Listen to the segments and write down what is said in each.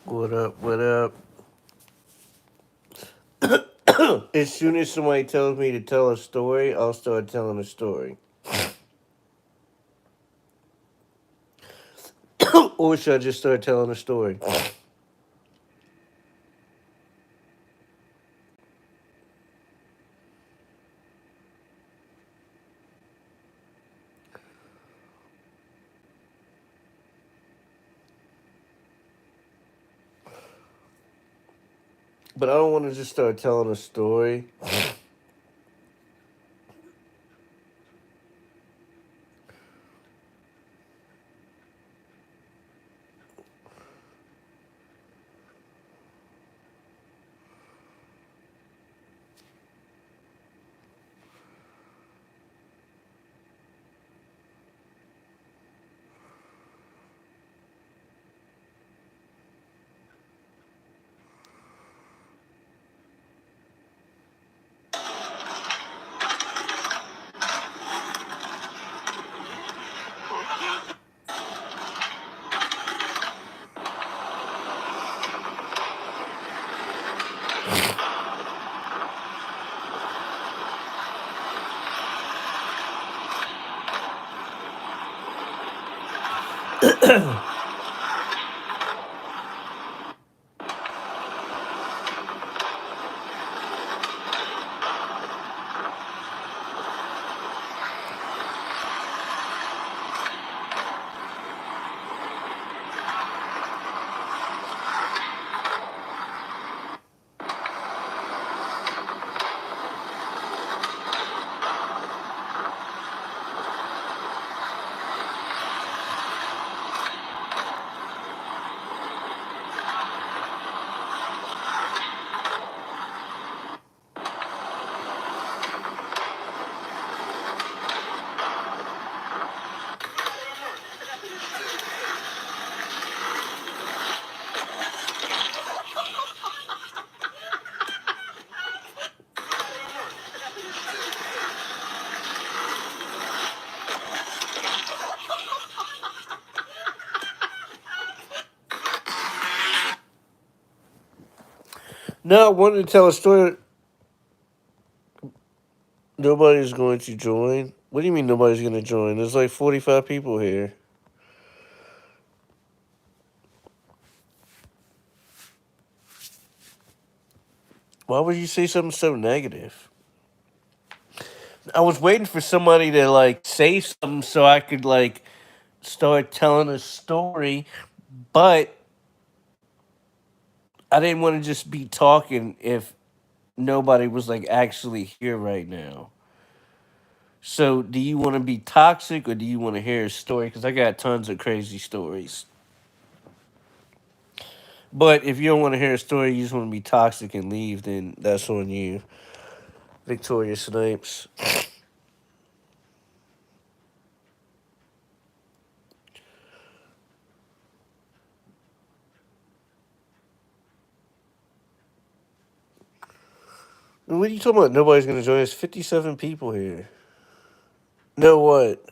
What up? What up? As soon as somebody tells me to tell a story, I'll start telling a story. Or should I just start telling a story? But I don't want to just start telling a story. No, I wanted to tell a story. Nobody's going to join. What do you mean nobody's going to join? There's like 45 people here. Why would you say something so negative? I was waiting for somebody to like say something so I could like start telling a story, but I didn't want to just be talking if nobody was like actually here right now. So, do you want to be toxic or do you want to hear a story? Because I got tons of crazy stories. But if you don't want to hear a story, you just want to be toxic and leave, then that's on you, Victoria Snipes. What are you talking about? Nobody's going to join us. 57 people here. Know what?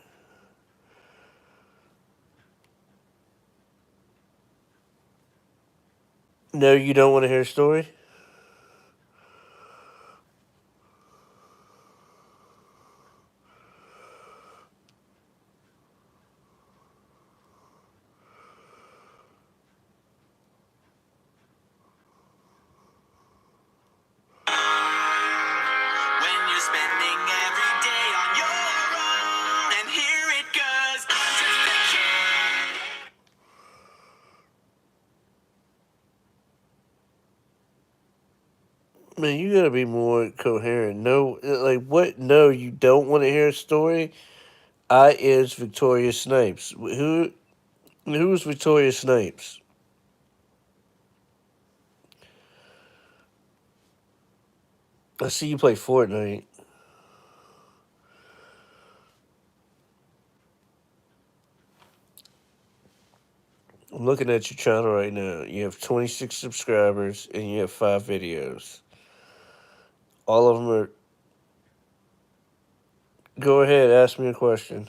No, you don't want to hear a story? When you're spending every day on your own, and here it goes, I'm just a kid. Man, you gotta be more coherent. No, like what? No, you don't want to hear a story. I is Victoria Snipes. Who's Victoria Snipes? I see you play Fortnite. I'm looking at your channel right now. You have 26 subscribers and you have 5 videos. All of them are. Go ahead, ask me a question.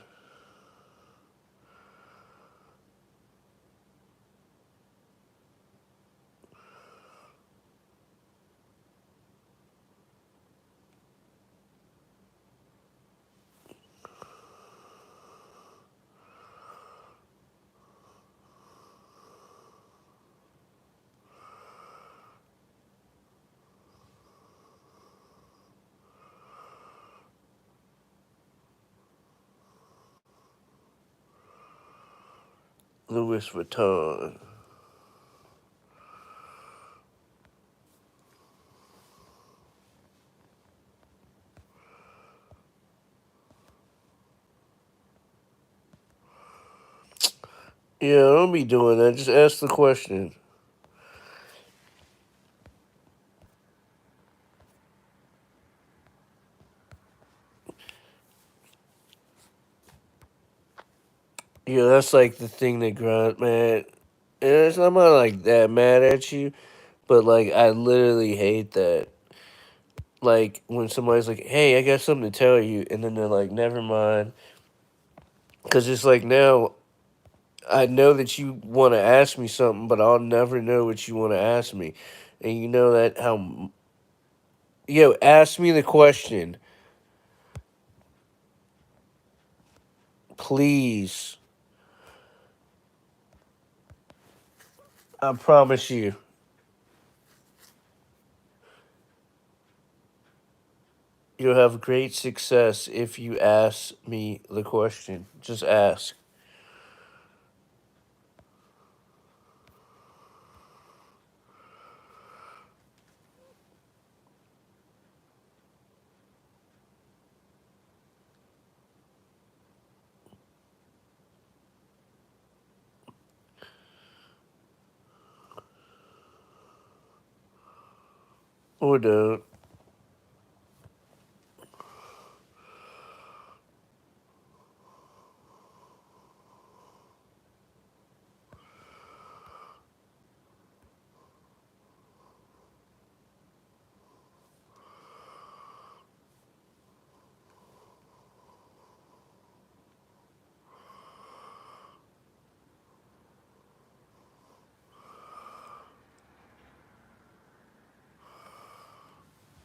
Louis Vuitton. Yeah, don't be doing that. Just ask the question. Yeah, that's like the thing that grind, man. I'm not like that mad at you, but like I literally hate that. Like when somebody's like, "Hey, I got something to tell you," and then they're like, "Never mind," because it's like now I know that you want to ask me something, but I'll never know what you want to ask me, and you know that how. Yo, ask me the question, please. I promise you. You'll have great success if you ask me the question. Just ask. Or don't.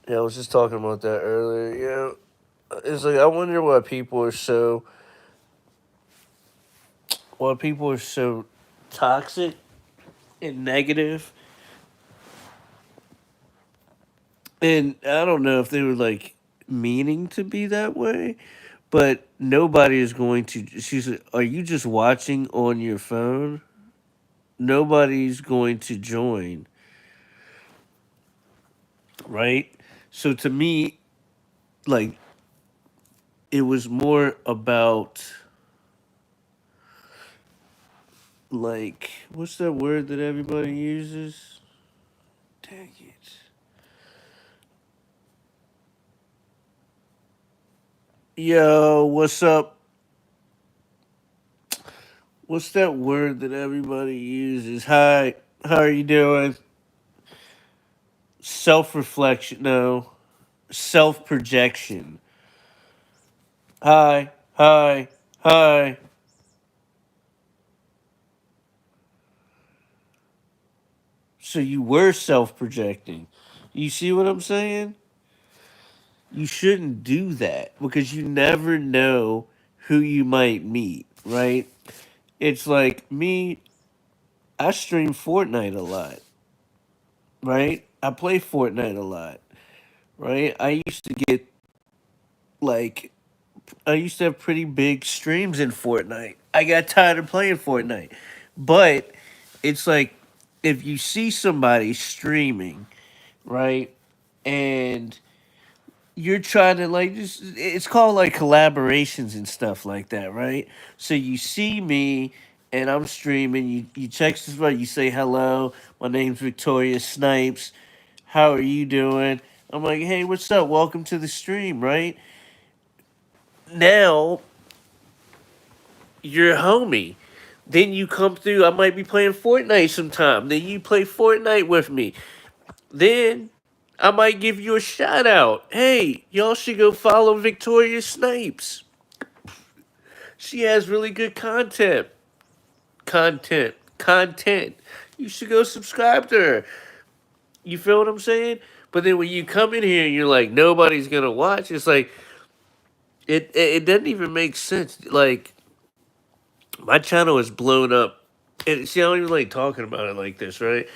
Yeah, I was just talking about that earlier. It's like I wonder why people are so toxic and negative. And I don't know if they were like meaning to be that way, but nobody is going to. She's like, are you just watching on your phone? Nobody's going to join, right? So to me, like, it was more about, like, what's that word that everybody uses? Dang it. Yo, what's up? What's that word that everybody uses? Hi, how are you doing? Self reflection. No, self projection. Hi, hi, hi. So you were self projecting. You see what I'm saying? You shouldn't do that because you never know who you might meet, right? It's like me, I stream Fortnite a lot, right? I play Fortnite a lot, right? Like, I used to have pretty big streams in Fortnite. I got tired of playing Fortnite. But it's like if you see somebody streaming, right? And you're trying to like just it's called like collaborations and stuff like that, right? So you see me and I'm streaming, you text us right, you say hello, my name's Victoria Snipes. How are you doing? I'm like, hey, what's up? Welcome to the stream, right? Now you're a homie. Then you come through, I might be playing Fortnite sometime. Then you play Fortnite with me. Then I might give you a shout out. Hey, y'all should go follow Victoria Snipes. She has really good content. Content. You should go subscribe to her. You feel what I'm saying? But then when you come in here and you're like, nobody's gonna watch, it's like it doesn't even make sense. Like my channel is blown up. And see, I don't even like talking about it like this, right?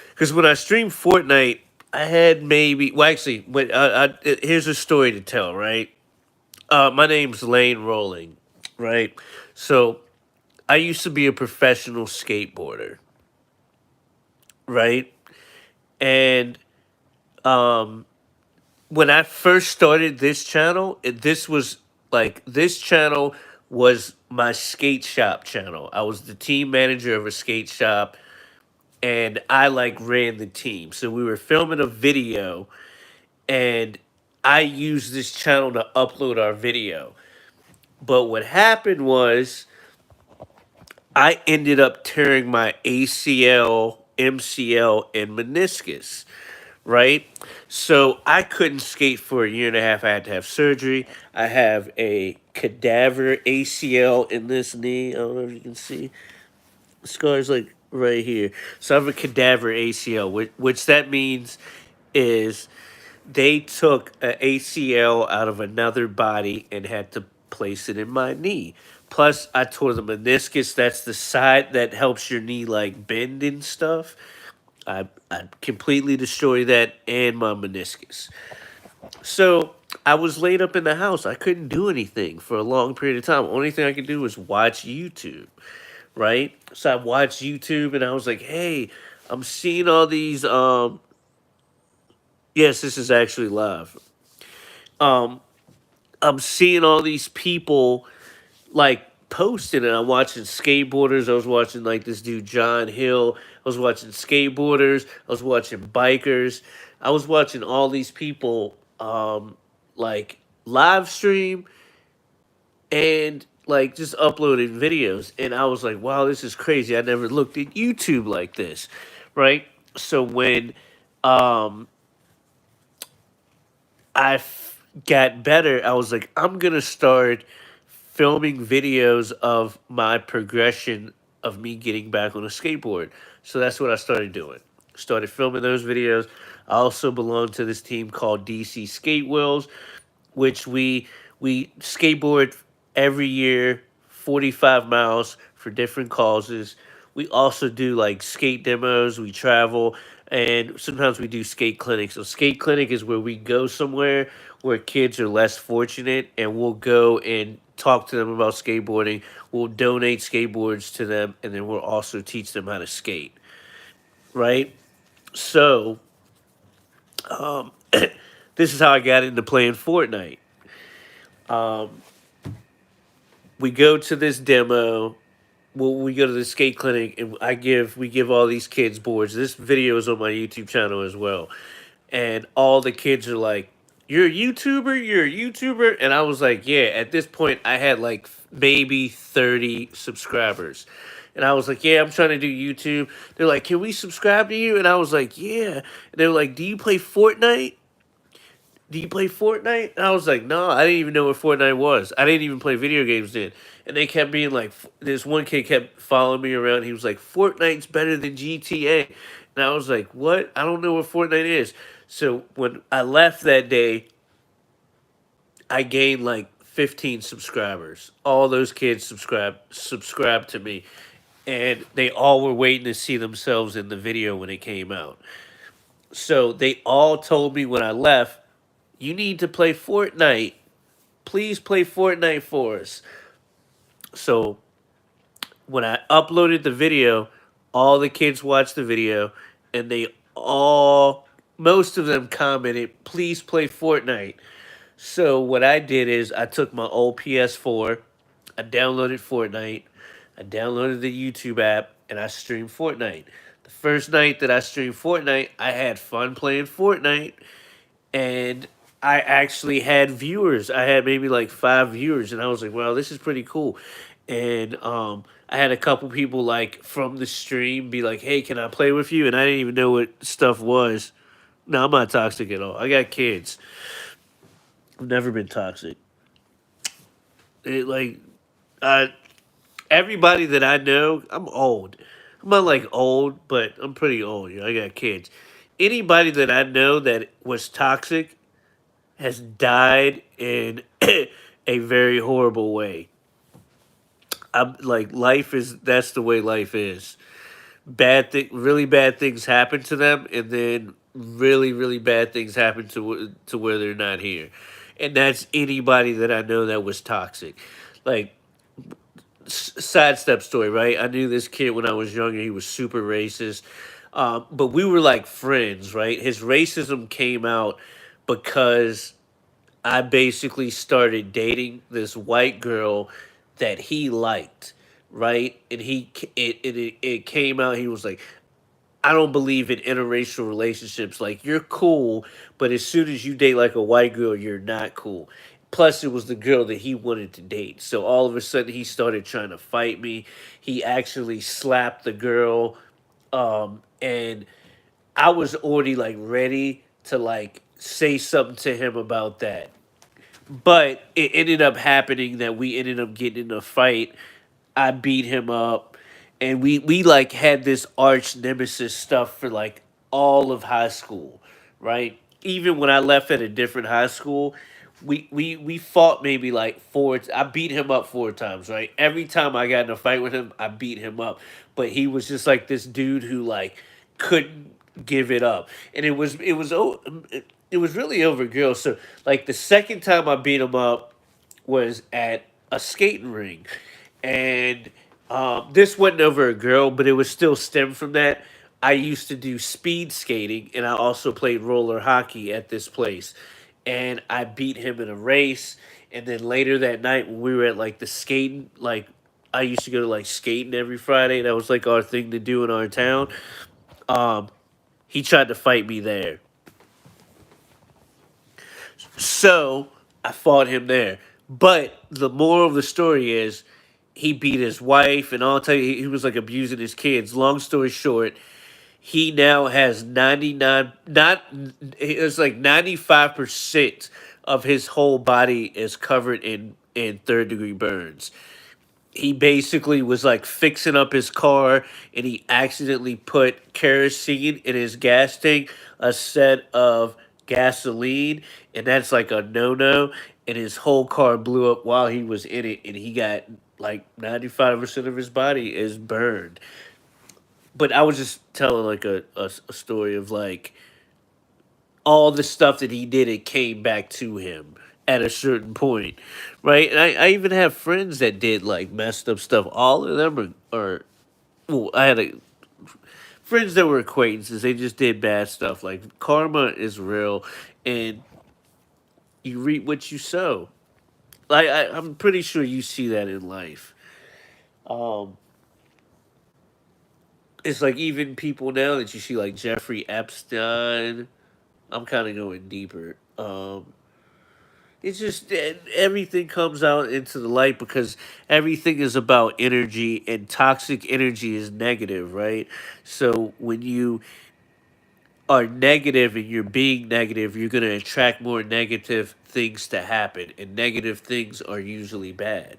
Because when I streamed Fortnite, I had maybe well, actually, here's a story to tell, right? My name's Lane Rolling, right? So I used to be a professional skateboarder, right? And um, when I first started this channel, this channel was my skate shop channel. I was the team manager of a skate shop, and I like ran the team. So we were filming a video, and I used this channel to upload our video. But what happened was I ended up tearing my ACL, MCL, and meniscus, right? So I couldn't skate for a year and a half. I had to have surgery. I have a cadaver ACL in this knee. I don't know if you can see. Scars like right here. So I have a cadaver ACL, which that means is they took a ACL out of another body and had to place it in my knee. Plus, I tore the meniscus. That's the side that helps your knee like bend and stuff. I completely destroyed that and my meniscus. So I was laid up in the house. I couldn't do anything for a long period of time. Only thing I could do was watch YouTube, right? So I watched YouTube and I was like, hey, I'm seeing all these yes, this is actually live. Um I'm seeing all these people like posting and I'm watching skateboarders. I was watching like this dude John Hill. I was watching skateboarders. I was watching bikers. I was watching all these people like live stream and like just uploading videos. And I was like, wow, this is crazy. I never looked at YouTube like this. Right? So when um got better, I was like, I'm gonna start filming videos of my progression of me getting back on a skateboard. So that's what I started doing. Started filming those videos. I also belong to this team called DC Skate Wheels, which we skateboard every year 45 miles for different causes. We also do like skate demos, we travel, and sometimes we do skate clinics. So skate clinic is where we go somewhere where kids are less fortunate, and we'll go and talk to them about skateboarding. We'll donate skateboards to them, and then we'll also teach them how to skate, right? So this is how I got into playing Fortnite. We go to this demo. Well, we go to the skate clinic, and we give all these kids boards. This video is on my YouTube channel as well, and all the kids are like, "You're a YouTuber, you're a YouTuber," and I was like, "Yeah." At this point, I had like maybe 30 subscribers, and I was like, "Yeah, I'm trying to do YouTube." They're like, "Can we subscribe to you?" And I was like, "Yeah." And they were like, "Do you play Fortnite? Do you play Fortnite?" And I was like, no, I didn't even know what Fortnite was. I didn't even play video games then. And they kept being like, this one kid kept following me around. He was like, Fortnite's better than GTA. And I was like, what? I don't know what Fortnite is. So when I left that day, I gained like 15 subscribers. All those kids subscribed to me. And they all were waiting to see themselves in the video when it came out. So they all told me when I left, you need to play Fortnite. Please play Fortnite for us. So when I uploaded the video, all the kids watched the video, and most of them commented, please play Fortnite. So what I did is I took my old PS4, I downloaded Fortnite, I downloaded the YouTube app, and I streamed Fortnite. The first night that I streamed Fortnite, I had fun playing Fortnite, and I actually had viewers. I had maybe like 5 viewers, and I was like, "Wow, this is pretty cool." And I had a couple people like from the stream be like, "Hey, can I play with you?" And I didn't even know what stuff was. No, I'm not toxic at all. I got kids. I've never been toxic. It, like, I everybody that I know, I'm old. I'm not like old, but I'm pretty old. I got kids. Anybody that I know that was toxic has died in a very horrible way. I'm like life is that's the way life is. Really bad things happen to them, and then really bad things happen to where they're not here, and that's anybody that I know that was toxic. Like sidestep story, right? I knew this kid when I was younger. He was super racist, but we were like friends, right? His racism came out because I basically started dating this white girl that he liked, right? And it came out. He was like, "I don't believe in interracial relationships. Like you're cool, but as soon as you date like a white girl, you're not cool." Plus, it was the girl that he wanted to date. So all of a sudden, he started trying to fight me. He actually slapped the girl, and I was already like ready to like say something to him about that, but it ended up happening that we ended up getting in a fight. I beat him up, and we like had this arch nemesis stuff for like all of high school, right? Even when I left at a different high school, we fought maybe like four. I beat him up 4 times, right? Every time I got in a fight with him, I beat him up. But he was just like this dude who like couldn't give it up, and it was really over girls. So like the second time I beat him up was at a skating ring, and this wasn't over a girl, but it was still stemmed from that. I used to do speed skating, and I also played roller hockey at this place, and I beat him in a race. And then later that night, when we were at like the skating, like I used to go to like skating every Friday. That was like our thing to do in our town. Um, he tried to fight me there. So I fought him there. But the moral of the story is he beat his wife, and I'll tell you, he was like abusing his kids. Long story short, he now has 99, not, it's like 95% of his whole body is covered in third degree burns. he basically was like fixing up his car and he accidentally put kerosene in his gas tank, a set of gasoline, and that's like a no-no, and his whole car blew up while he was in it, and he got like 95% of his body is burned. But I was just telling like a story of like all the stuff that he did, it came back to him at a certain point, right? And I even have friends that did like messed up stuff. All of them are well, I had friends that were acquaintances. They just did bad stuff. Like karma is real, and you reap what you sow. I'm pretty sure you see that in life. Um, it's like even people now that you see, like Jeffrey Epstein. I'm kind of going deeper. It's just everything comes out into the light because everything is about energy, and toxic energy is negative, right? So when you are negative and you're being negative, you're going to attract more negative things to happen, and negative things are usually bad.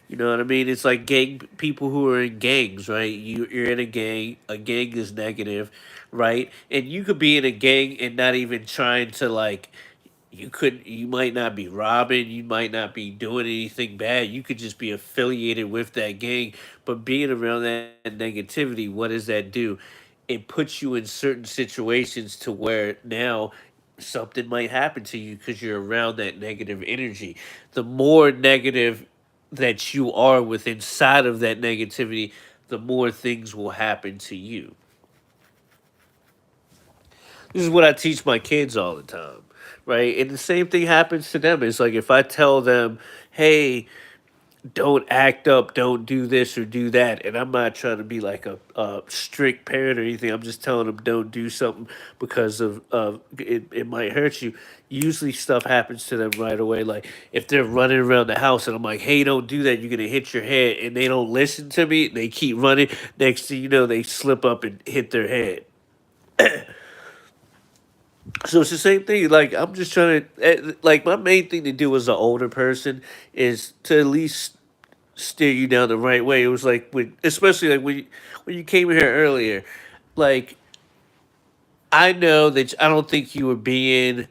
You know what I mean? It's like gang people who are in gangs, right? You're in a gang. A gang is negative, right? And you could be in a gang and not even trying to like. You might not be robbing. You might not be doing anything bad. You could just be affiliated with that gang. But being around that negativity, what does that do? It puts you in certain situations to where now something might happen to you because you're around that negative energy. The more negative that you are with inside of that negativity, the more things will happen to you. This is what I teach my kids all the time, right? And the same thing happens to them. It's like if I tell them, hey, don't act up, don't do this or do that. And I'm not trying to be like a strict parent or anything. I'm just telling them don't do something because of it might hurt you. Usually stuff happens to them right away. Like if they're running around the house and I'm like, hey, don't do that, you're gonna hit your head, and they don't listen to me, they keep running. Next thing you know, they slip up and hit their head. So it's the same thing. Like I'm just trying to like my main thing to do as an older person is to at least steer you down the right way. It was like when, especially like when you came here earlier, like I know that I don't think you were being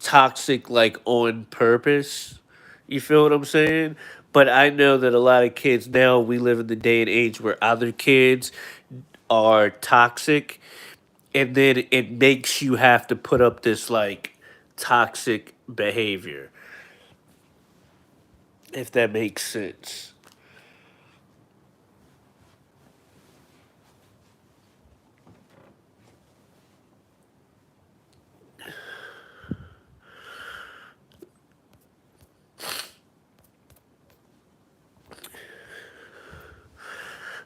toxic like on purpose. You feel what I'm saying? But I know that a lot of kids now, we live in the day and age where other kids are toxic, and then it makes you have to put up this like toxic behavior, if that makes sense.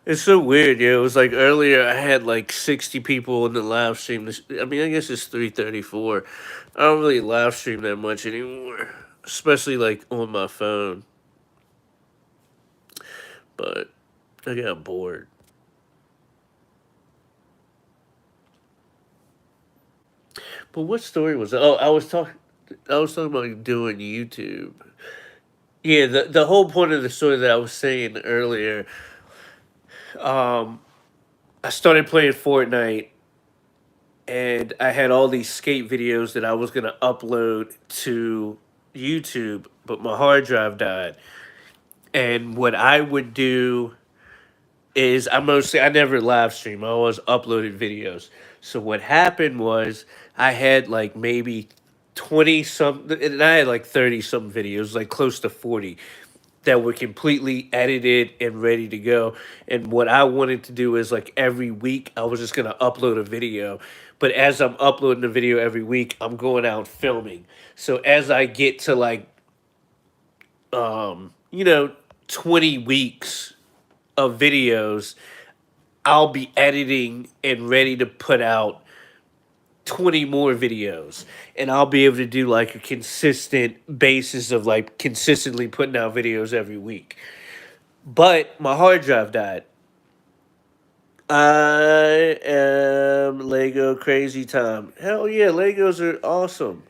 It's so weird, yeah. It was like earlier I had like 60 people in the live stream. I mean, I guess it's 3:34. I don't really live stream that much anymore, especially like on my phone. But I got bored. But what story was it? Oh, I was talking about doing YouTube. Yeah, the whole point of the story that I was saying earlier, um, I started playing Fortnite and I had all these skate videos that I was gonna upload to YouTube, but my hard drive died. And what I would do is I never live stream. I always uploaded videos. So what happened was I had like maybe 20 some, and I had like 30 some videos, like close to 40, that were completely edited and ready to go. And what I wanted to do is like every week I was just gonna upload a video. But as I'm uploading a video every week, I'm going out filming. So as I get to like you know, 20 weeks of videos, I'll be editing and ready to put out 20 more videos, and I'll be able to do like a consistent basis of like consistently putting out videos every week. But my hard drive died. I am Lego crazy time. Hell yeah, Legos are awesome.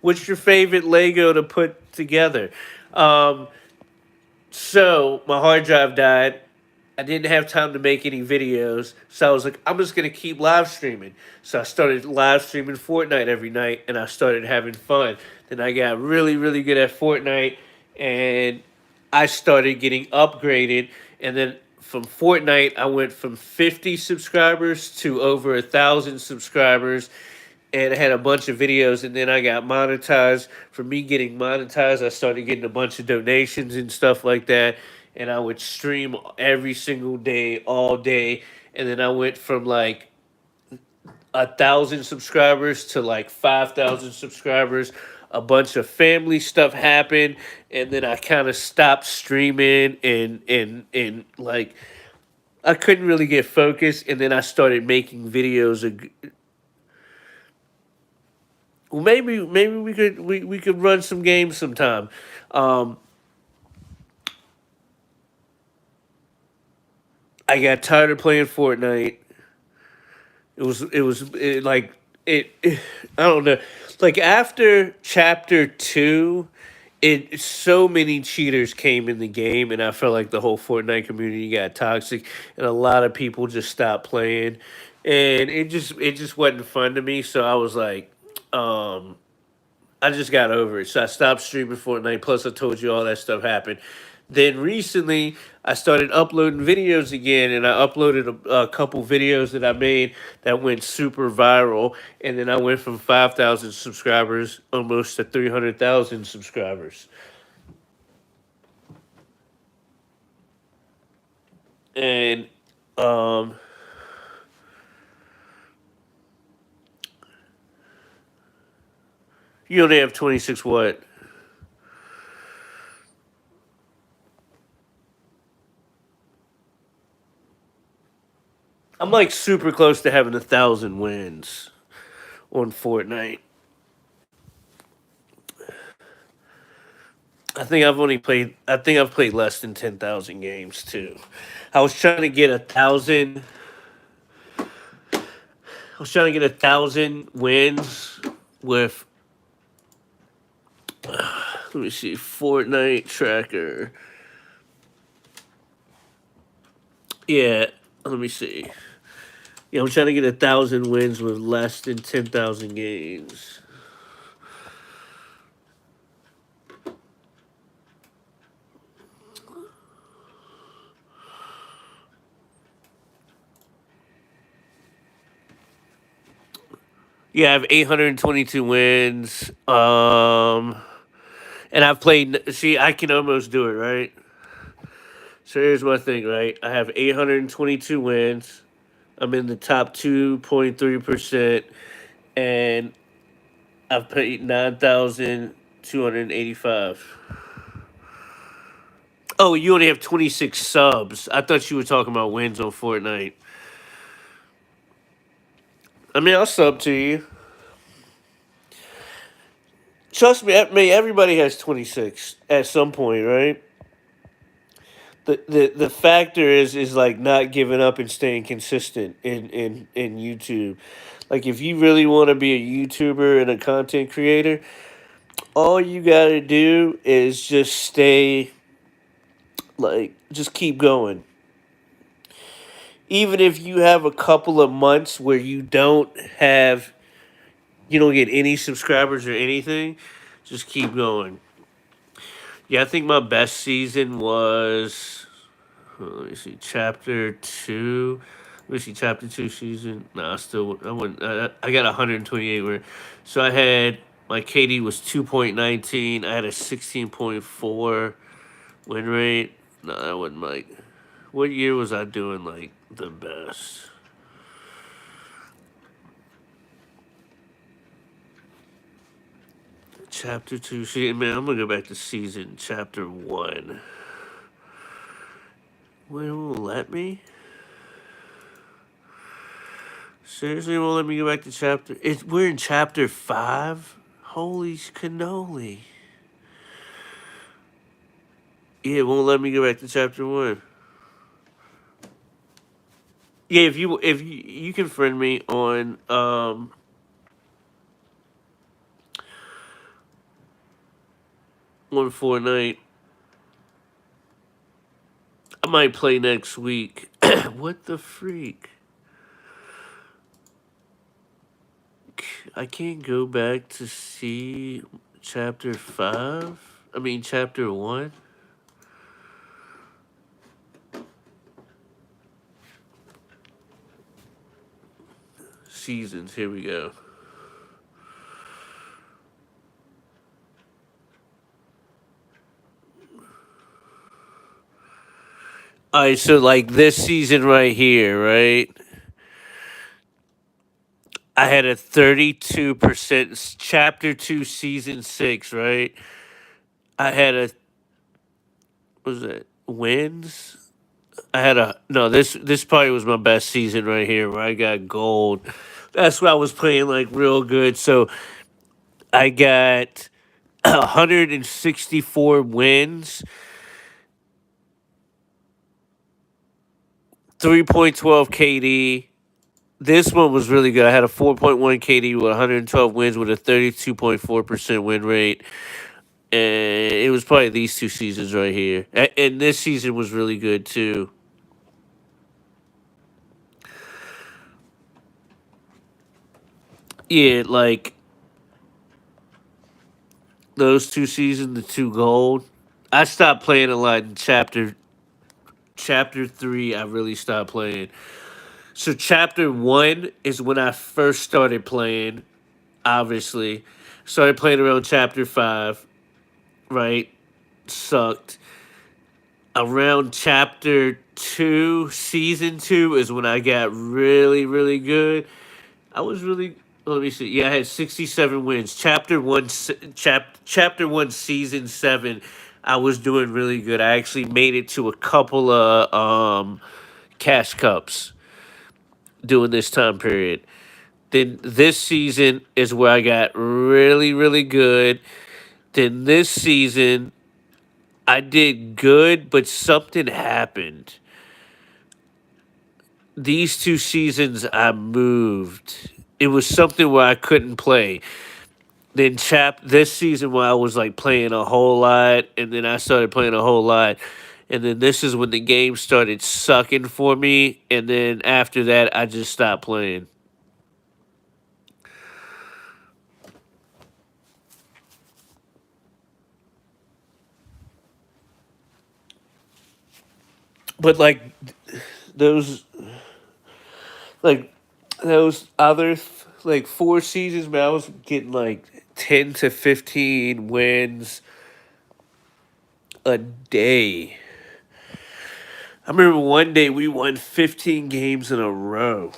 What's your favorite Lego to put together? Um, so my hard drive died. I didn't have time to make any videos, so I was like, I'm just gonna keep live streaming. So I started live streaming Fortnite every night, and I started having fun. Then I got really, really good at Fortnite, and I started getting upgraded. And then from Fortnite, I went from 50 subscribers to over 1,000 subscribers, and I had a bunch of videos. And then I got monetized. For me getting monetized, I started getting a bunch of donations and stuff like that, and I would stream every single day, all day. And then I went from like 1,000 subscribers to like 5,000 subscribers. A bunch of family stuff happened, and then I kind of stopped streaming, and like I couldn't really get focused. And then I started making videos. Well, maybe we could run some games sometime. Um, I got tired of playing Fortnite. Like it I don't know. Like after chapter 2, it so many cheaters came in the game, and I felt like the whole Fortnite community got toxic, and a lot of people just stopped playing, and it just wasn't fun to me. So I was like, um I just got over it. So I stopped streaming Fortnite. Plus, I told you all that stuff happened. Then recently, I started uploading videos again, and I uploaded a couple videos that I made that went super viral. And then I went from 5,000 subscribers almost to 300,000 subscribers. And um, you only have 26 what? I'm like super close to having 1,000 wins on Fortnite. I think I've played less than 10,000 games too. I was trying to get 1,000. I was trying to get 1,000 wins with. Let me see, Fortnite tracker. Yeah, let me see. Yeah, I'm trying to get 1,000 wins with less than 10,000 games. Yeah, I have 822 wins. And I've played. See, I can almost do it, right? So here's my thing, right? I have 822 wins. I'm in the top 2.3%, and I've played 9,285. Oh, you only have 26 subs. I thought you were talking about wins on Fortnite. I mean, I'll sub to you. Trust me, everybody has 26 at some point, right? The factor is like not giving up and staying consistent in YouTube. Like if you really want to be a YouTuber and a content creator, all you gotta do is just stay, like, just keep going. Even if you have a couple of months where you don't get any subscribers or anything, just keep going. Yeah, I think my best season was, let me see, chapter 2. Let me see, chapter 2 season. No, I wouldn't. I got 128 where, so I had, my KD was 2.19. I had a 16.4 win rate. No, that wasn't like, what year was I doing like the best? Chapter 2. See, man, I'm gonna go back to season chapter 1. Well, it won't let me. Seriously, it won't let me go back to chapter. We're in chapter 5. Holy cannoli! Yeah, it won't let me go back to chapter 1. Yeah, if you can friend me on on Fortnite. I might play next week. What the freak? I can't go back to see chapter 5. I mean, chapter 1. Seasons. Here we go. All right, so like this season right here, right? I had a 32% chapter 2 season 6, right? I had a what was it? Wins? I had a no, this probably was my best season right here where I got gold. That's why I was playing like real good. So I got 164 wins, 3.12 KD. This one was really good. I had a 4.1 KD with 112 wins with a 32.4% win rate. And it was probably these two seasons right here. And this season was really good too. Yeah, like those two seasons, the two gold. I stopped playing a lot in chapter 3. I really stopped playing. So chapter 1 is when I first started playing. Obviously, started playing around chapter 5. Right, sucked. Around chapter 2, season 2 is when I got really, really good. I was really. Let me see. Yeah, I had 67 wins. Chapter 1, season 7. I was doing really good. I actually made it to a couple of cash cups during this time period. Then this season is where I got really, really good. Then this season I did good, but something happened. These two seasons I moved. It was something where I couldn't play. Then this season where I was like playing a whole lot, and then I started playing a whole lot, and then this is when the game started sucking for me, and then after that I just stopped playing. But those like those other like 4 seasons, man, I was getting like 10 to 15 wins a day. I remember one day we won 15 games in a row.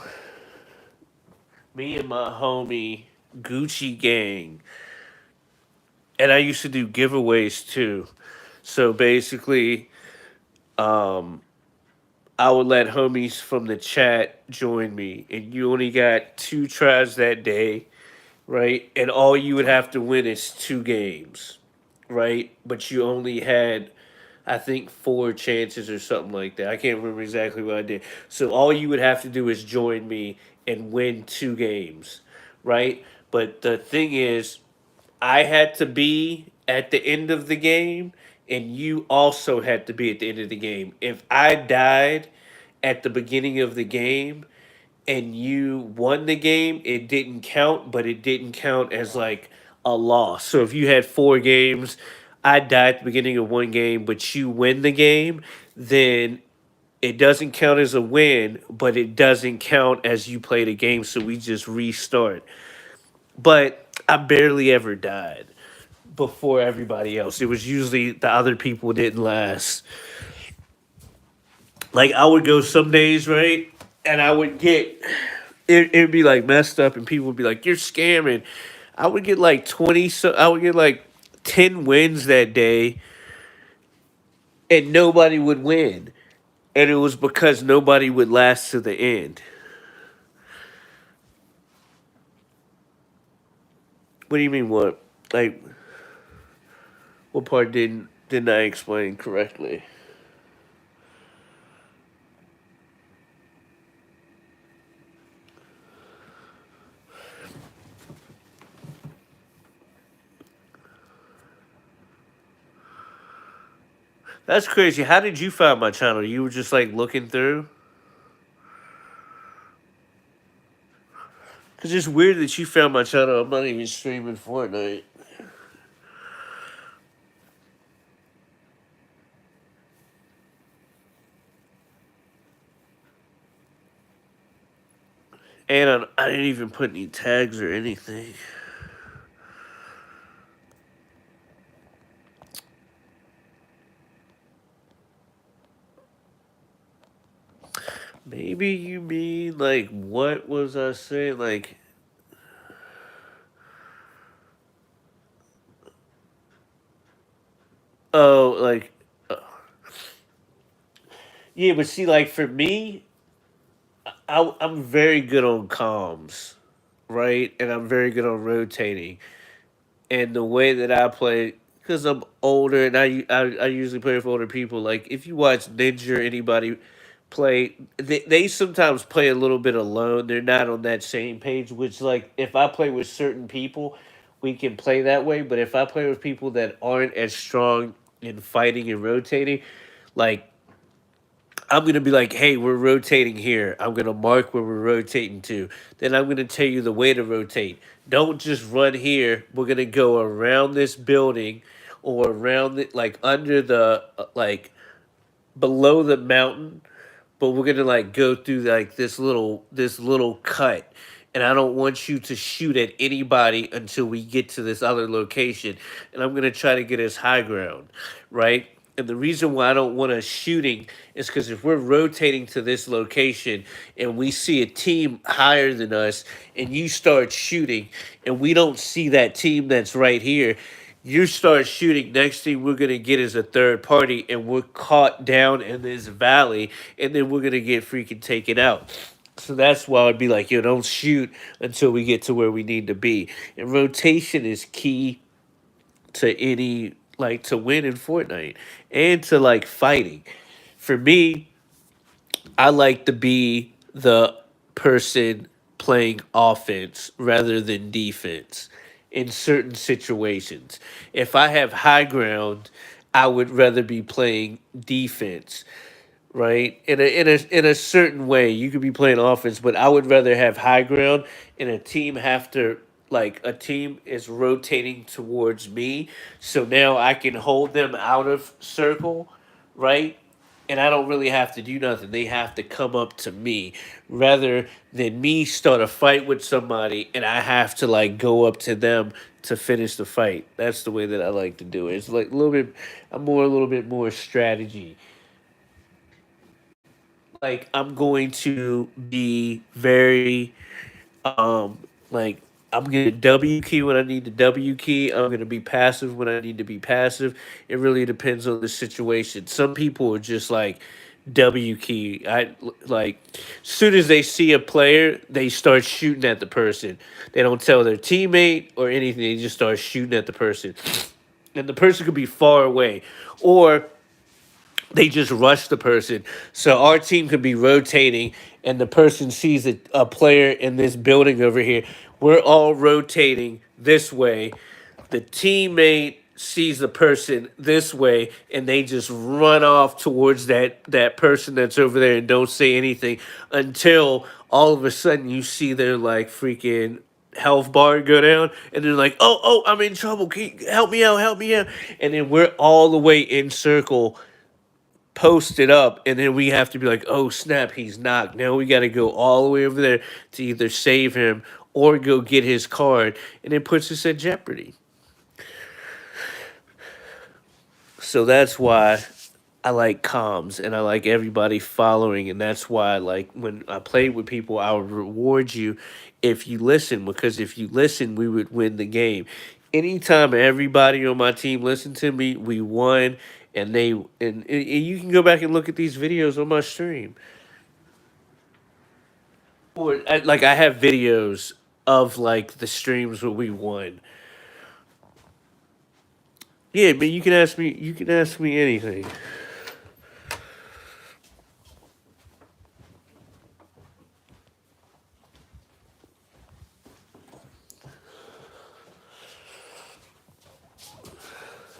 Me and my homie Gucci Gang. And I used to do giveaways too. So basically, um, I would let homies from the chat join me, and you only got 2 tries that day, right? And all you would have to win is 2 games, right? But you only had, I think, 4 chances or something like that. I can't remember exactly what I did. So all you would have to do is join me and win 2 games, right? But the thing is, I had to be at the end of the game, and you also had to be at the end of the game. If I died at the beginning of the game and you won the game, it didn't count, but it didn't count as like a loss. So if you had 4 games, I died at the beginning of one game, but you win the game, then it doesn't count as a win, but it doesn't count as you played a game. So we just restart. But I barely ever died before everybody else. It was usually the other people didn't last. Like I would go some days, right? And I would get it'd be like messed up and people would be like, "You're scamming." I would get like 20, so I would get like 10 wins that day and nobody would win. And it was because nobody would last to the end. What do you mean what? Like what part didn't I explain correctly? That's crazy. How did you find my channel? You were just like looking through? Because it's weird that you found my channel. I'm not even streaming Fortnite. And I didn't even put any tags or anything. Maybe you mean like, what was I saying? Like, oh, like, yeah, but see, like for me, I'm very good on comms, right? And I'm very good on rotating. And the way that I play, because I'm older and I usually play with older people. Like if you watch Ninja or anybody play, they sometimes play a little bit alone. They're not on that same page. Which like if I play with certain people, we can play that way. But if I play with people that aren't as strong in fighting and rotating, like I'm gonna be like, hey, we're rotating here. I'm gonna mark where we're rotating to. Then I'm gonna tell you the way to rotate. Don't just run here. We're gonna go around this building, or around it, like under the like below the mountain, but we're gonna like go through like this little cut, and I don't want you to shoot at anybody until we get to this other location, and I'm gonna try to get us high ground, right? And the reason why I don't want us shooting is because if we're rotating to this location and we see a team higher than us and you start shooting and we don't see that team that's right here, you start shooting. Next thing we're gonna get is a third party, and we're caught down in this valley, and then we're gonna get freaking taken out. So that's why I'd be like, yo, don't shoot until we get to where we need to be. And rotation is key to any like to win in Fortnite and to like fighting. For me, I like to be the person playing offense rather than defense in certain situations. If I have high ground, I would rather be playing defense, right? In a certain way, you could be playing offense, but I would rather have high ground and a team have to like a team is rotating towards me, so now I can hold them out of circle, right? And I don't really have to do nothing. They have to come up to me rather than me start a fight with somebody and I have to like go up to them to finish the fight. That's the way that I like to do it. It's like a little bit, I'm more a little bit more strategy. Like I'm going to be very um like I'm gonna W key when I need to W key. I'm gonna be passive when I need to be passive. It really depends on the situation. Some people are just like W key. I like soon as they see a player, they start shooting at the person. They don't tell their teammate or anything. They just start shooting at the person, and the person could be far away, or they just rush the person. So our team could be rotating, and the person sees a player in this building over here. We're all rotating this way. The teammate sees the person this way, and they just run off towards that person that's over there and don't say anything until all of a sudden you see their like freaking health bar go down, and they're like, oh, I'm in trouble. Help me out, help me out. And then we're all the way in circle posted up, and then we have to be like, oh snap, he's knocked. Now we got to go all the way over there to either save him or go get his card, and it puts us at jeopardy. So that's why I like comms and I like everybody following, and that's why like when I play with people, I would reward you if you listen, because if you listen, we would win the game. Anytime everybody on my team listened to me, we won. And and you can go back and look at these videos on my stream. Or like I have videos of like the streams where we won. Yeah, but you can ask me. You can ask me anything.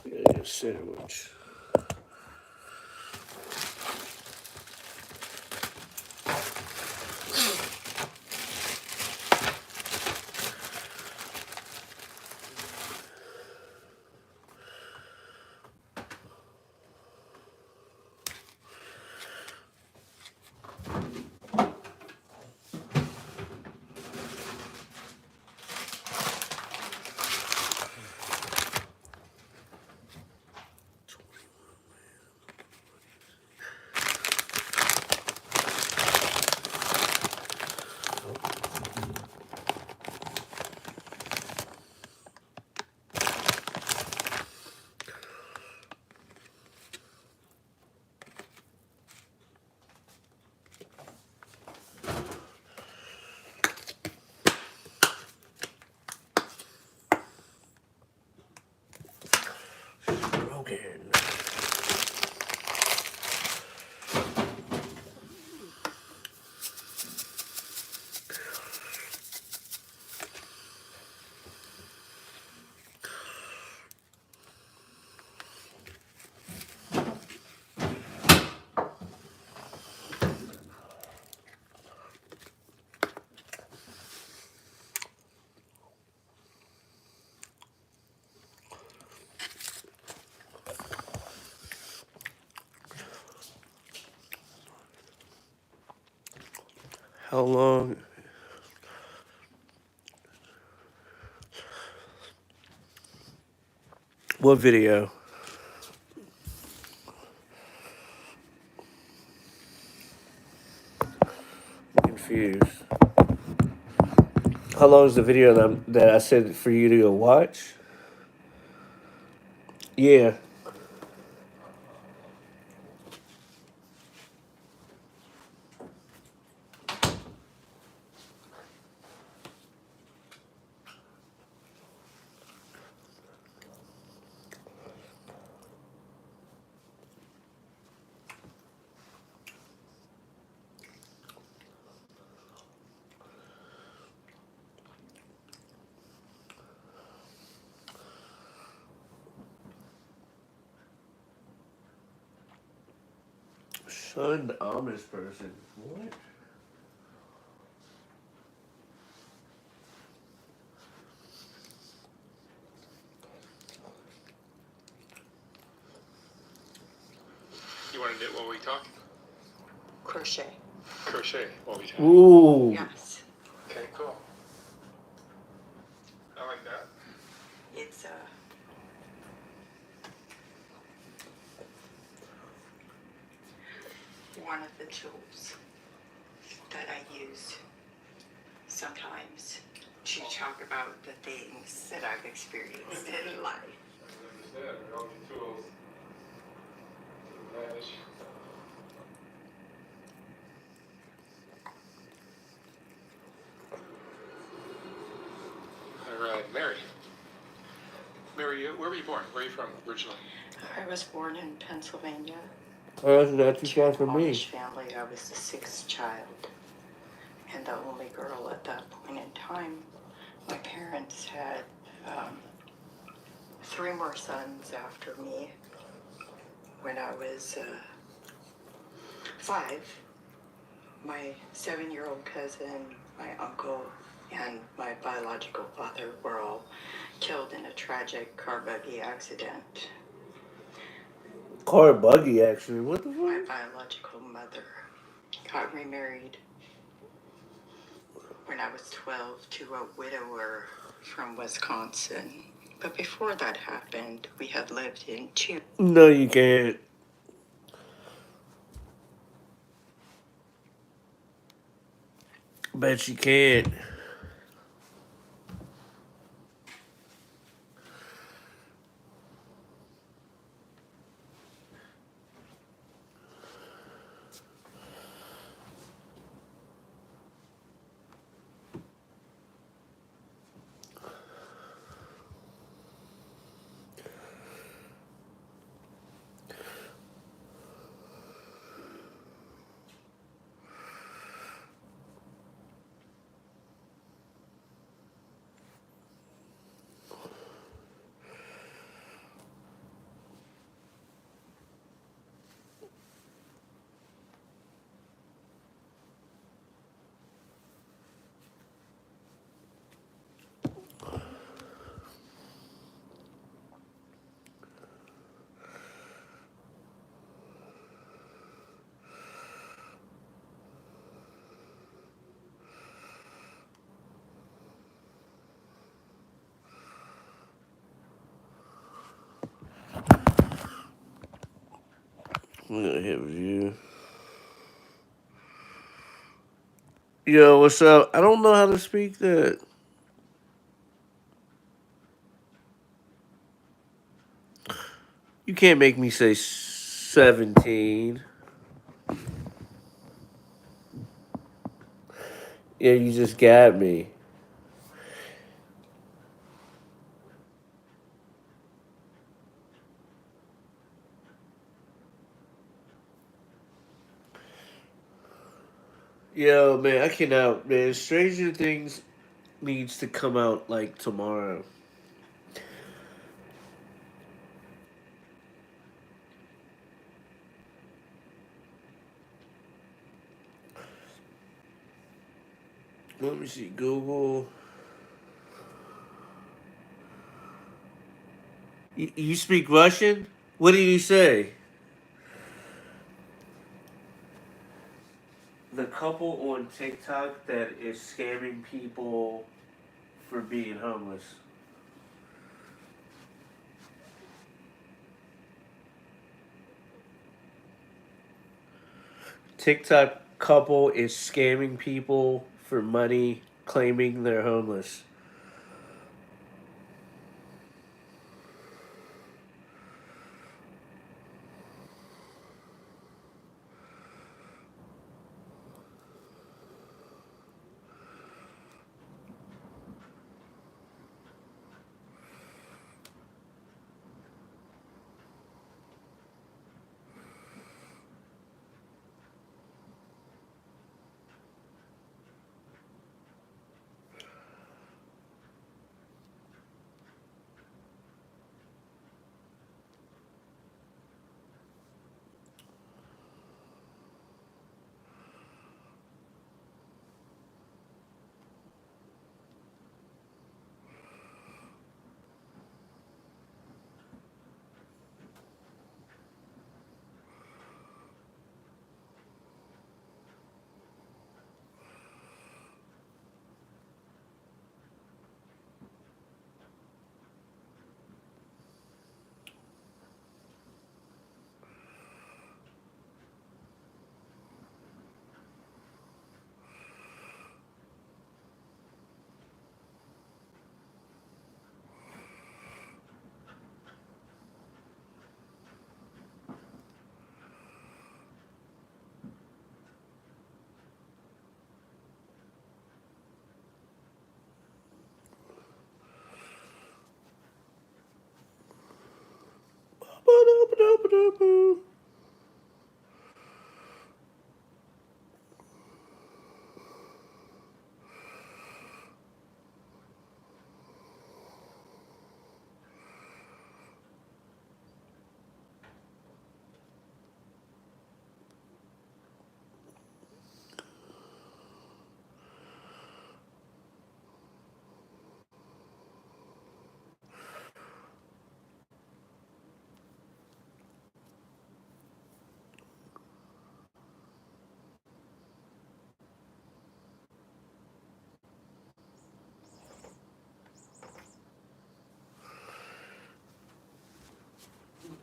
Yeah, sandwich. How long? What video? I'm confused. How long is the video that I said for you to go watch? Yeah. Shunned Amish person. What? You want to knit while we talk? Crochet. Crochet while we talk. Ooh. Yes. Okay, cool. I like that. It's one of the tools that I use sometimes to talk about the things that I've experienced in life. I understand. All the tools to manage. All right, Mary. Mary, where were you born? Where are you from originally? I was born in Pennsylvania. Oh, that's not too To far an from me. Amish family. I was the sixth child and the only girl at that point in time. My parents had 3 more sons after me. When I was 5, my 7-year-old cousin, my uncle, and my biological father were all killed in a tragic car buggy accident. Car buggy, actually. What the My fuck? biological mother got remarried when I was 12 to a widower from Wisconsin. But before that happened, we had lived in 2. No, you can't. Bet you can't. I'm gonna hit view. Yo, what's up? I don't know how to speak that. You can't make me say 17. Yeah, you just got me. Yo, man, I cannot, man. Stranger Things needs to come out like tomorrow. Let me see, Google. You speak Russian? What did you say? The couple on TikTok that is scamming people for being homeless. TikTok couple is scamming people for money, claiming they're homeless.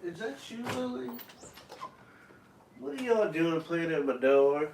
Is that you, Lily? What are y'all doing playing at my door?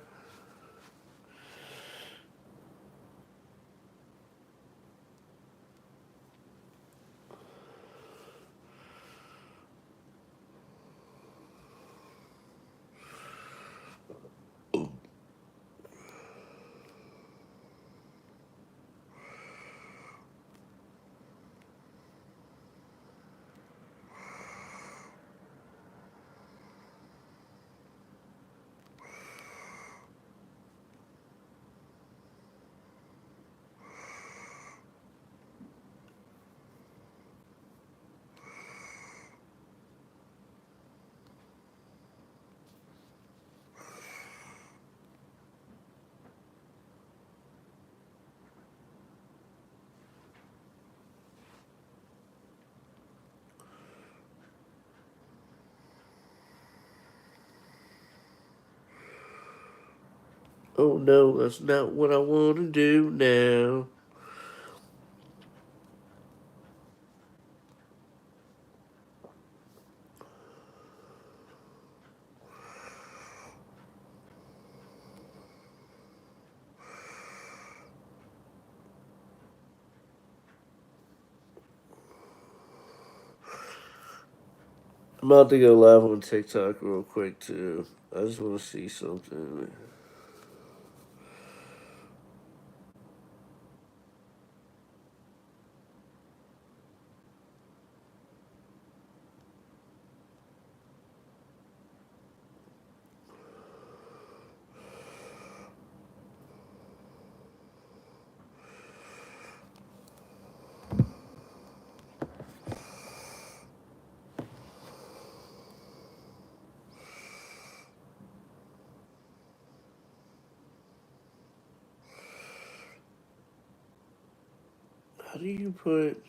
Oh no, that's not what I want to do now. I'm about to go live on TikTok real quick too. I just want to see something. How do you put?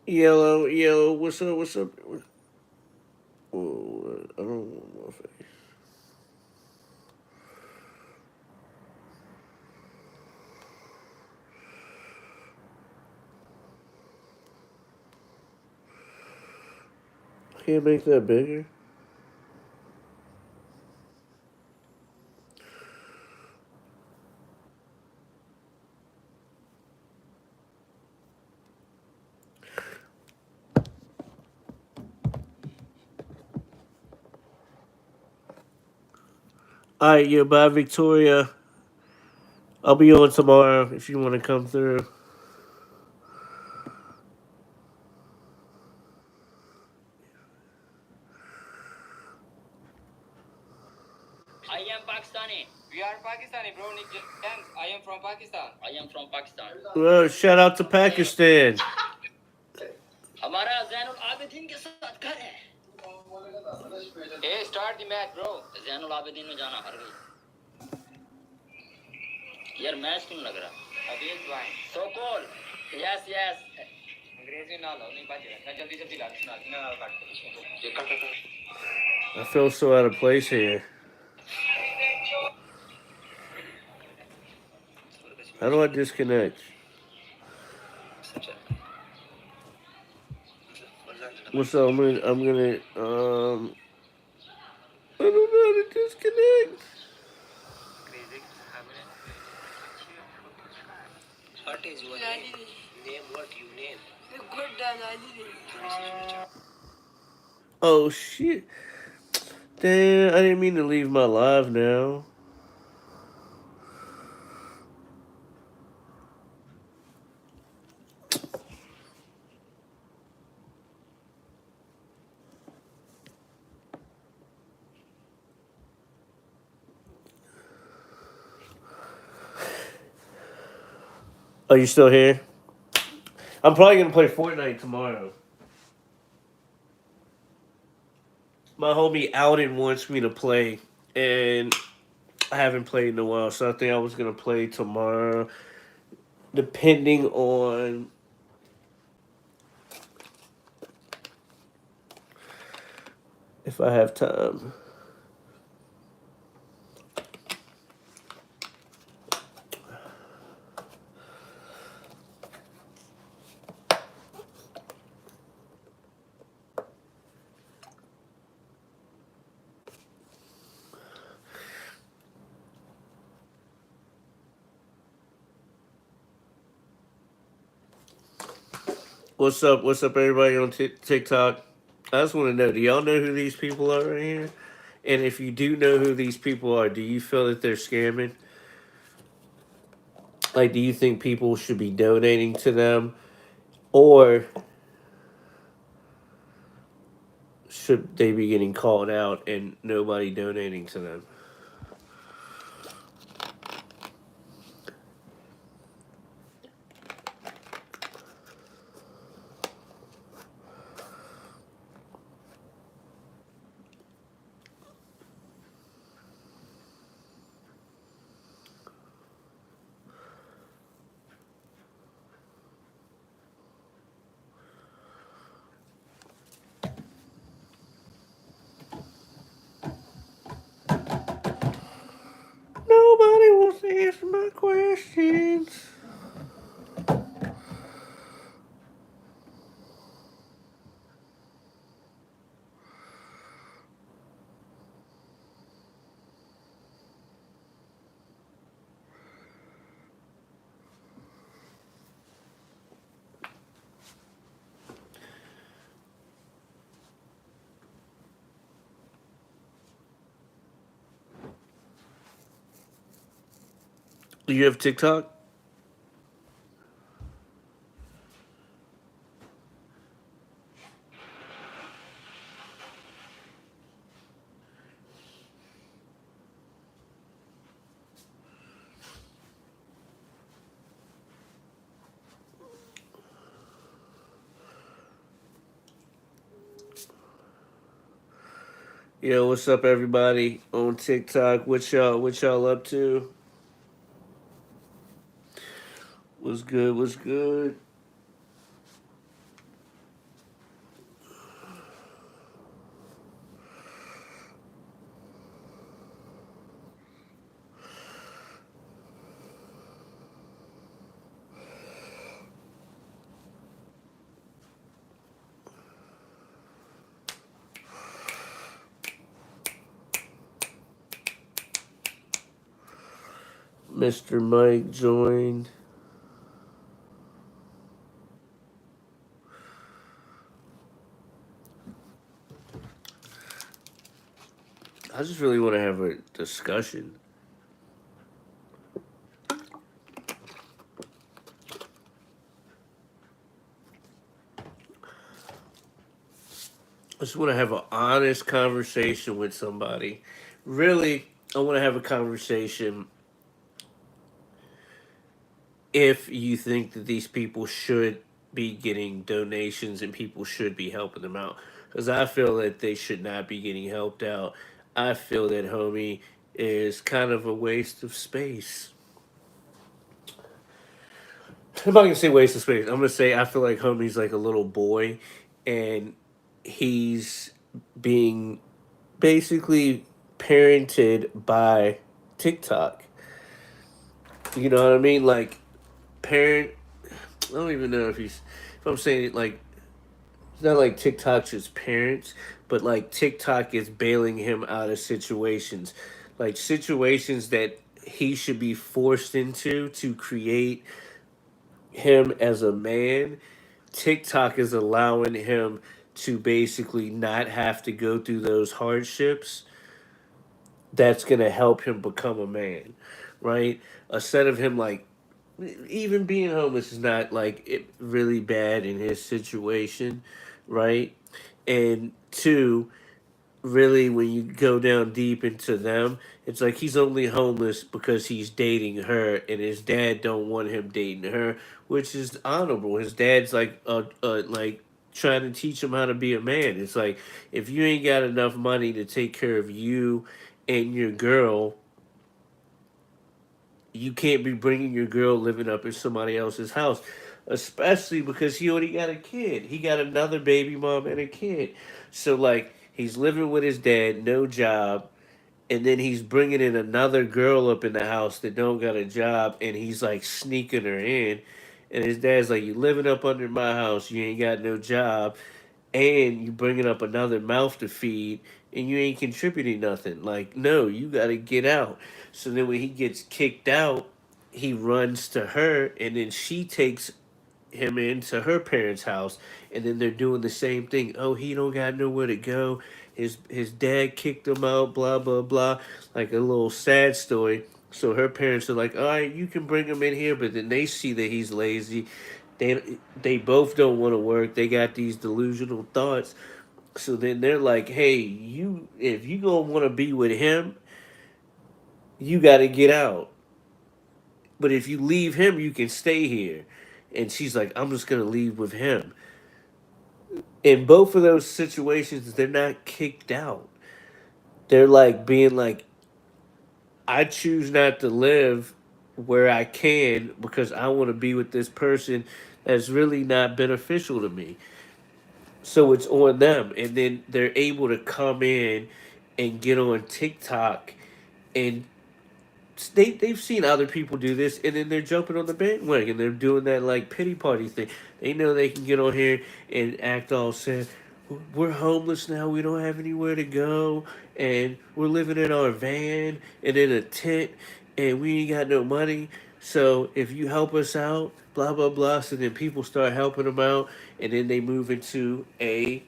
Yellow, what's up, what's up? Oh, I don't want my face. Can't make that bigger. Alright, yeah, bye, Victoria. I'll be on tomorrow if you want to come through. I am Pakistani. We are Pakistani, bro. Nick James. I am from Pakistan. I am from Pakistan. Well, shout out to Pakistan. हमारा ज़ैनुल आबिदीन के साथ घर है. Hey, start the match, bro. Zainul Abidin में जाना हार गई. यार मैच क्यों लग रहा? Against wine. So cool. Yes, yes. अंग्रेजी ना लो, नहीं बजेगा. मैं जल्दी ला सुना देना ना काट. ये काट. I feel so out of place here. How do I disconnect? What's up? I'm gonna I don't know how to disconnect. What is your name? Name what you name? Oh shit. Damn, I didn't mean to leave my live now. Are you still here? I'm probably gonna play Fortnite tomorrow. My homie Alden wants me to play, and I haven't played in a while, so I think I was gonna play tomorrow, depending on if I have time. What's up? What's up, everybody on TikTok? I just want to know, do y'all know who these people are right here? And if you do know who these people are, do you feel that they're scamming? Like, do you think people should be donating to them? Or should they be getting called out and nobody donating to them? Nobody wants to answer my questions. Do you have TikTok? Yo, what's up, everybody on TikTok? What y'all up to? What's good? What's good? Mr. Mike joined. I just really want to have a discussion. I just want to have an honest conversation with somebody. Really, I want to have a conversation if you think that these people should be getting donations and people should be helping them out. Because I feel that they should not be getting helped out. I feel that homie is kind of a waste of space. I'm not gonna say waste of space. I'm gonna say I feel like homie's like a little boy, and he's being basically parented by TikTok. You know what I mean? Like parent. I don't even know if I'm saying it like it's not like TikTok's his parents, but like TikTok is bailing him out of situations, like situations that he should be forced into to create him as a man. TikTok is allowing him to basically not have to go through those hardships that's going to help him become a man, right? Instead of him like even being homeless is not like it really bad in his situation, right? And two, really when you go down deep into them, it's like he's only homeless because he's dating her and his dad don't want him dating her, which is honorable. His dad's like trying to teach him how to be a man. It's like if you ain't got enough money to take care of you and your girl, you can't be bringing your girl living up in somebody else's house, especially because he already got a kid. He got another baby mom and a kid. So, like, he's living with his dad, no job, and then he's bringing in another girl up in the house that don't got a job, and he's, like, sneaking her in. And his dad's like, you living up under my house, you ain't got no job, and you bringing up another mouth to feed, and you ain't contributing nothing. Like, no, you got to get out. So then when he gets kicked out, he runs to her, and then she takes him into her parents' house, and then they're doing the same thing. Oh, he don't got nowhere to go. His dad kicked him out. Blah blah blah. Like a little sad story. So her parents are like, all right, you can bring him in here, but then they see that he's lazy. They both don't want to work. They got these delusional thoughts. So then they're like, hey, you if you gonna want to be with him, you got to get out. But if you leave him, you can stay here. And she's like, I'm just gonna leave with him. In both of those situations, they're not kicked out. They're like being like, I choose not to live where I can because I want to be with this person that's really not beneficial to me. So it's on them. And then they're able to come in and get on TikTok and they've seen other people do this and then they're jumping on the bandwagon. They're doing that like pity party thing. They know they can get on here and act all sad. We're homeless now. We don't have anywhere to go, and we're living in our van and in a tent, and we ain't got no money. So if you help us out, blah blah blah. So then people start helping them out, and then they move into a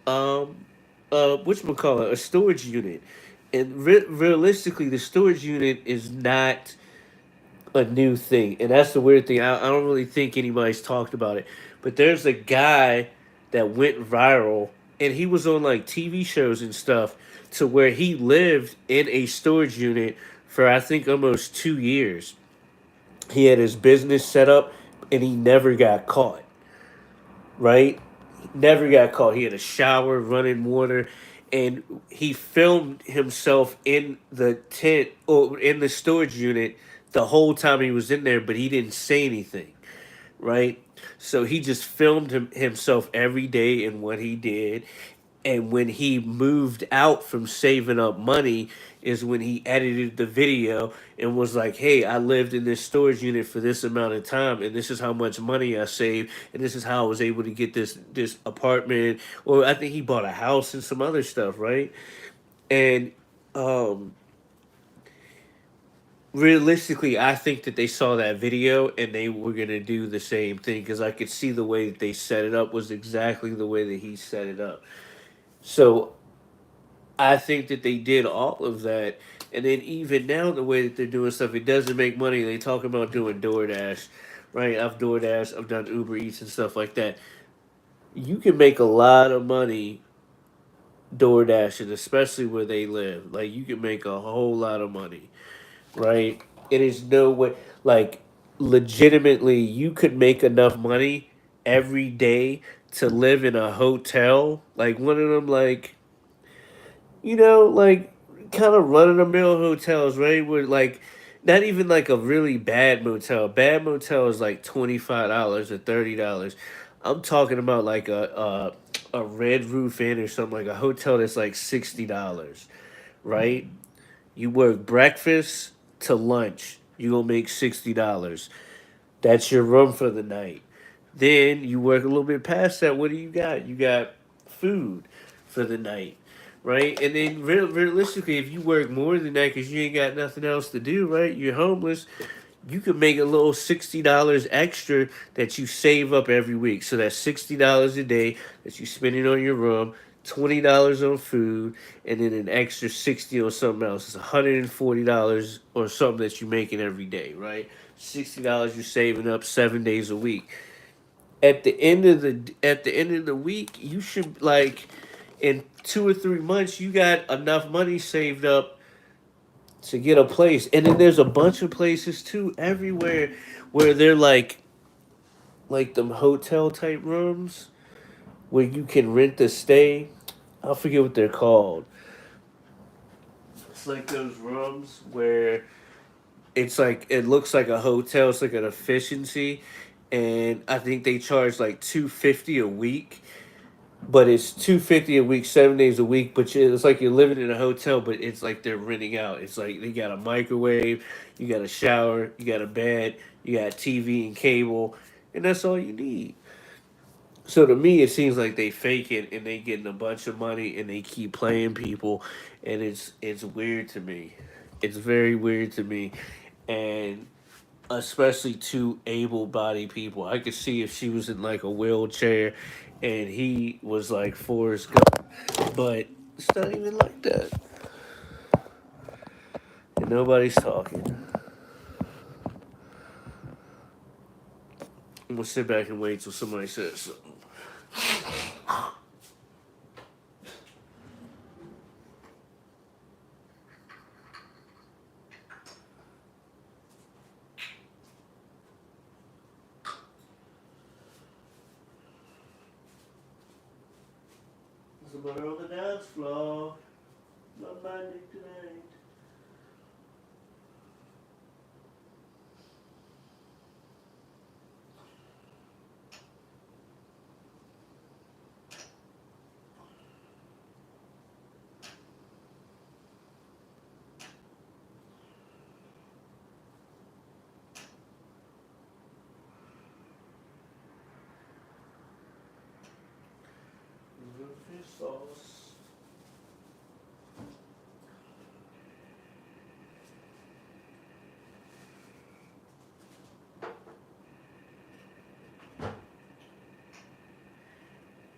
um whatchamacallit, a storage unit. And realistically, the storage unit is not a new thing. And that's the weird thing. I don't really think anybody's talked about it. But there's a guy that went viral, and he was on like TV shows and stuff to where he lived in a storage unit for I think almost 2 years. He had his business set up, and he never got caught, right? Never got caught. He had a shower, running water, and he filmed himself in the tent or in the storage unit the whole time he was in there, but he didn't say anything, right? So he just filmed himself every day and what he did. And when he moved out from saving up money, is when he edited the video and was like, hey, I lived in this storage unit for this amount of time, and this is how much money I saved, and this is how I was able to get this apartment. Or I think he bought a house and some other stuff, right? And um realistically, I think that they saw that video and they were gonna do the same thing because I could see the way that they set it up was exactly the way that he set it up. So I think that they did all of that, and then even now the way that they're doing stuff, it doesn't make money. They talk about doing DoorDash, right? I've DoorDash, I've done Uber Eats and stuff like that. You can make a lot of money door dashing, especially where they live. Like you can make a whole lot of money, right? It is no way like legitimately you could make enough money every day to live in a hotel, like one of them like like kind of run of the mill hotels, right? Where like not even like a really bad motel. Bad motel is like $25 or $30. I'm talking about like a Red Roof Inn or something like a hotel that's like $60, right? You work breakfast to lunch, you gonna make $60. That's your room for the night. Then you work a little bit past that. What do you got? You got food for the night, right? And then realistically, if you work more than that because you ain't got nothing else to do, right? You're homeless. You could make a little $60 extra that you save up every week. So that's $60 a day that you spending on your room, $20 on food, and then an extra 60 on something else. It's $140 or something that you're making every day, right? $60 you're saving up 7 days a week. At the end of the week, you should like in 2 or 3 months, you got enough money saved up to get a place. And then there's a bunch of places too everywhere where they're like them hotel type rooms where you can rent to stay. I forget what they're called. It's like those rooms where it's like it looks like a hotel. It's like an efficiency, and I think they charge like 250 a week. But it's 250 a week, 7 days a week. But it's like you're living in a hotel, but it's like they're renting out. It's like they got a microwave, you got a shower, you got a bed, you got TV and cable, and that's all you need. So to me, it seems like they fake it and they getting a bunch of money and they keep playing people, and it's weird to me. It's very weird to me, and especially two able-bodied people. I could see if she was in like a wheelchair, and he was like Forrest Gump, but it's not even like that, and nobody's talking. I'm gonna sit back and wait till somebody says something. Somebody on the dance floor. Not minding tonight. Fish sauce.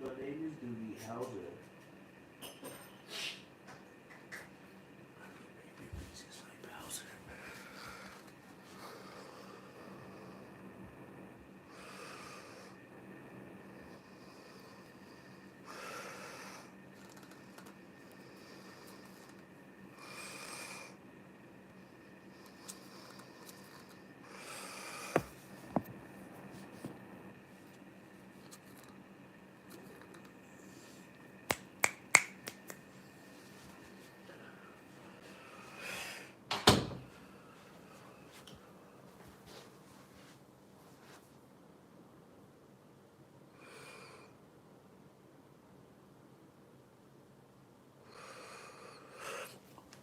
My name is Doogie Howser. This is my Bowser.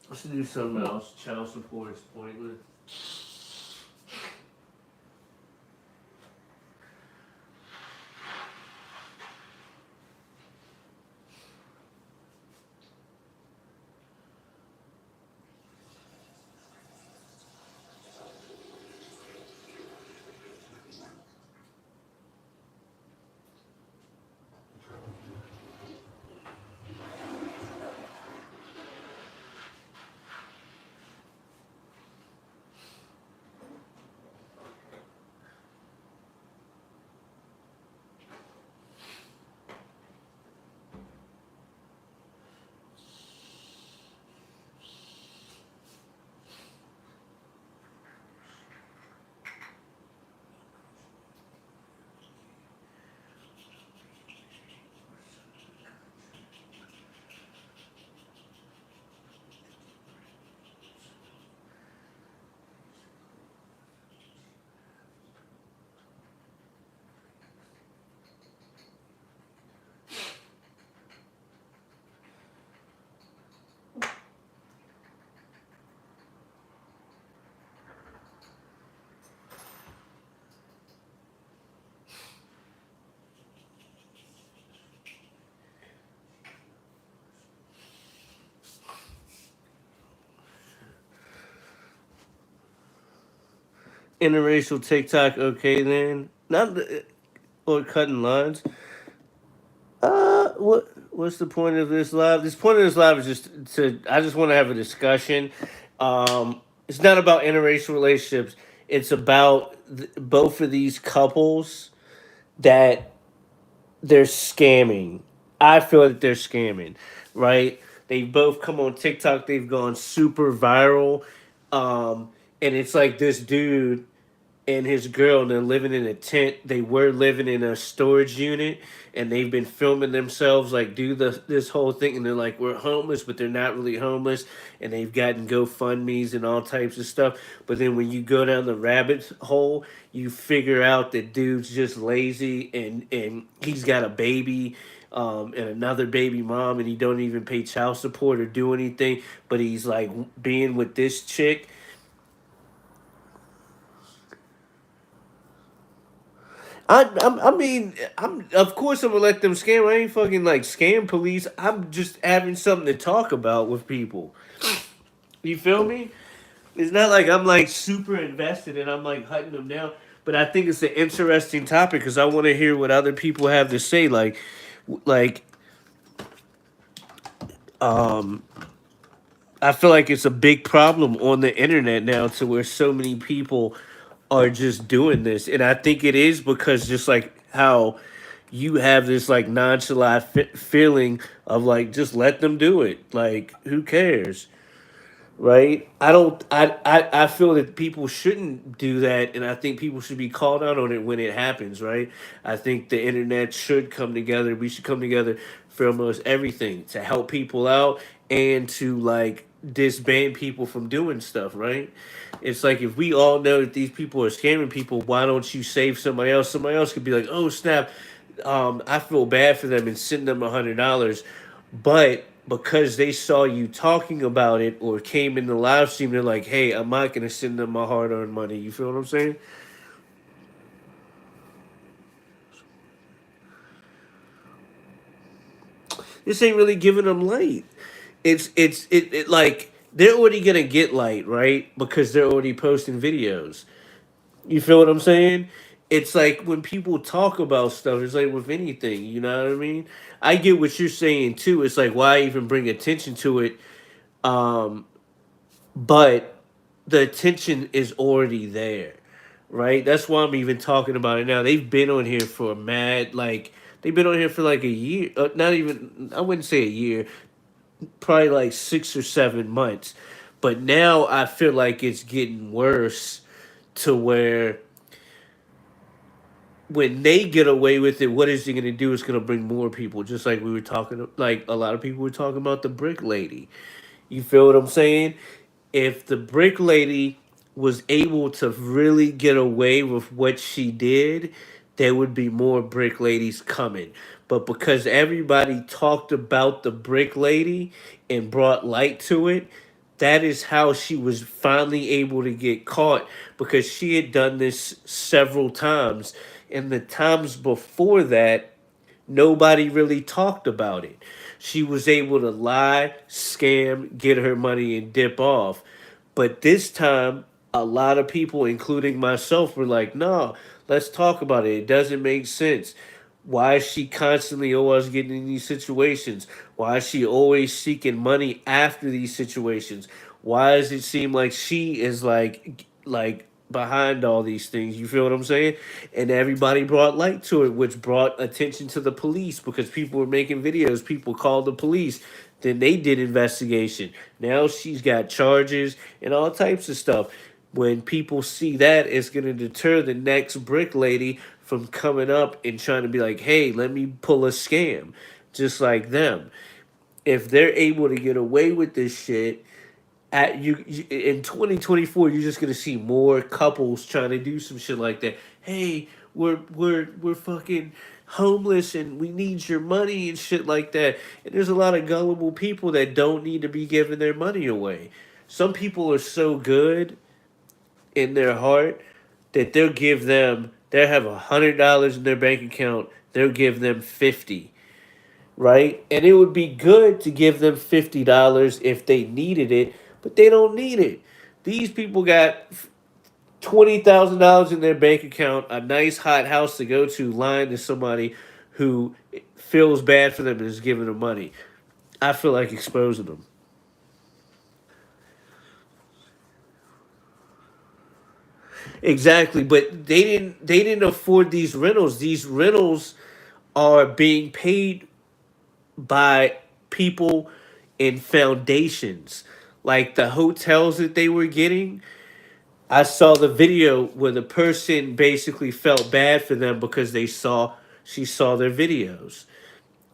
Let's do something else. Child support is pointless. interracial TikTok, okay then. Not the, or cutting lines. What's the point of this live? This point of this live is just to I just want to have a discussion. It's not about interracial relationships. It's about both of these couples that they're scamming. I feel that they're scamming, right? They've both come on TikTok. They've gone super viral, and it's like this dude and his girl, and they're living in a tent. They were living in a storage unit, and they've been filming themselves like do this whole thing, and they're like, we're homeless, but they're not really homeless, and they've gotten GoFundMe's and all types of stuff. But then when you go down the rabbit hole, you figure out that dude's just lazy, and he's got a baby. And another baby mom, and he don't even pay child support or do anything, but he's like being with this chick. I mean, I'm of course I'm gonna let them scam. I ain't fucking like scam police. I'm just having something to talk about with people. You feel me? It's not like I'm like super invested and I'm like hunting them down. But I think it's an interesting topic because I want to hear what other people have to say. Like, um, I feel like it's a big problem on the internet now to where so many people are just doing this. And I think it is because just like how you have this like nonchalant feeling of like just let them do it. Like who cares? Right? I don't I feel that people shouldn't do that, and I think people should be called out on it when it happens, right? I think the internet should come together. We should come together for almost everything to help people out and to like disband people from doing stuff, right? It's like if we all know that these people are scamming people, why don't you save somebody else? Somebody else could be like, oh snap, I feel bad for them and send them $100. But because they saw you talking about it or came in the live stream, they're like, hey, I'm not gonna send them my hard earned money. You feel what I'm saying? This ain't really giving them light. It like they're already gonna get light, right? Because they're already posting videos. You feel what I'm saying? It's like when people talk about stuff, it's like with anything, you know what I mean? I get what you're saying too. It's like why even bring attention to it? Um, but the attention is already there, right? That's why I'm even talking about it now. They've been on here for a mad like they've been on here for like a year, not even I wouldn't say a year, probably like 6 or 7 months. But now I feel like it's getting worse to where when they get away with it, what is he going to do? It's going to bring more people, just like we were talking, like a lot of people were talking about the brick lady. You feel what I'm saying? If the brick lady was able to really get away with what she did, there would be more brick ladies coming. But because everybody talked about the brick lady and brought light to it, that is how she was finally able to get caught because she had done this several times. And the times before that, nobody really talked about it. She was able to lie, scam, get her money, and dip off. But this time, a lot of people, including myself, were like, no, let's talk about it. It doesn't make sense. Why is she constantly always getting in these situations? Why is she always seeking money after these situations? Why does it seem like she is like behind all these things? You feel what I'm saying? And everybody brought light to it, which brought attention to the police because people were making videos. People called the police. Then they did investigation. Now she's got charges and all types of stuff. When people see that, it's going to deter the next brick lady from coming up and trying to be like, hey, let me pull a scam, just like them. If they're able to get away with this shit, in 2024, you're just gonna see more couples trying to do some shit like that. Hey, we're fucking homeless and we need your money and shit like that. And there's a lot of gullible people that don't need to be giving their money away. Some people are so good in their heart that they'll have $100 in their bank account. They'll give them 50, right? And it would be good to give them $50 if they needed it, but they don't need it. These people got $20,000 in their bank account, a nice hot house to go to, lying to somebody who feels bad for them and is giving them money. I feel like exposing them. Exactly, but they didn't afford these rentals. These rentals are being paid by people in foundations. Like the hotels that they were getting, I saw the video where the person basically felt bad for them because she saw their videos.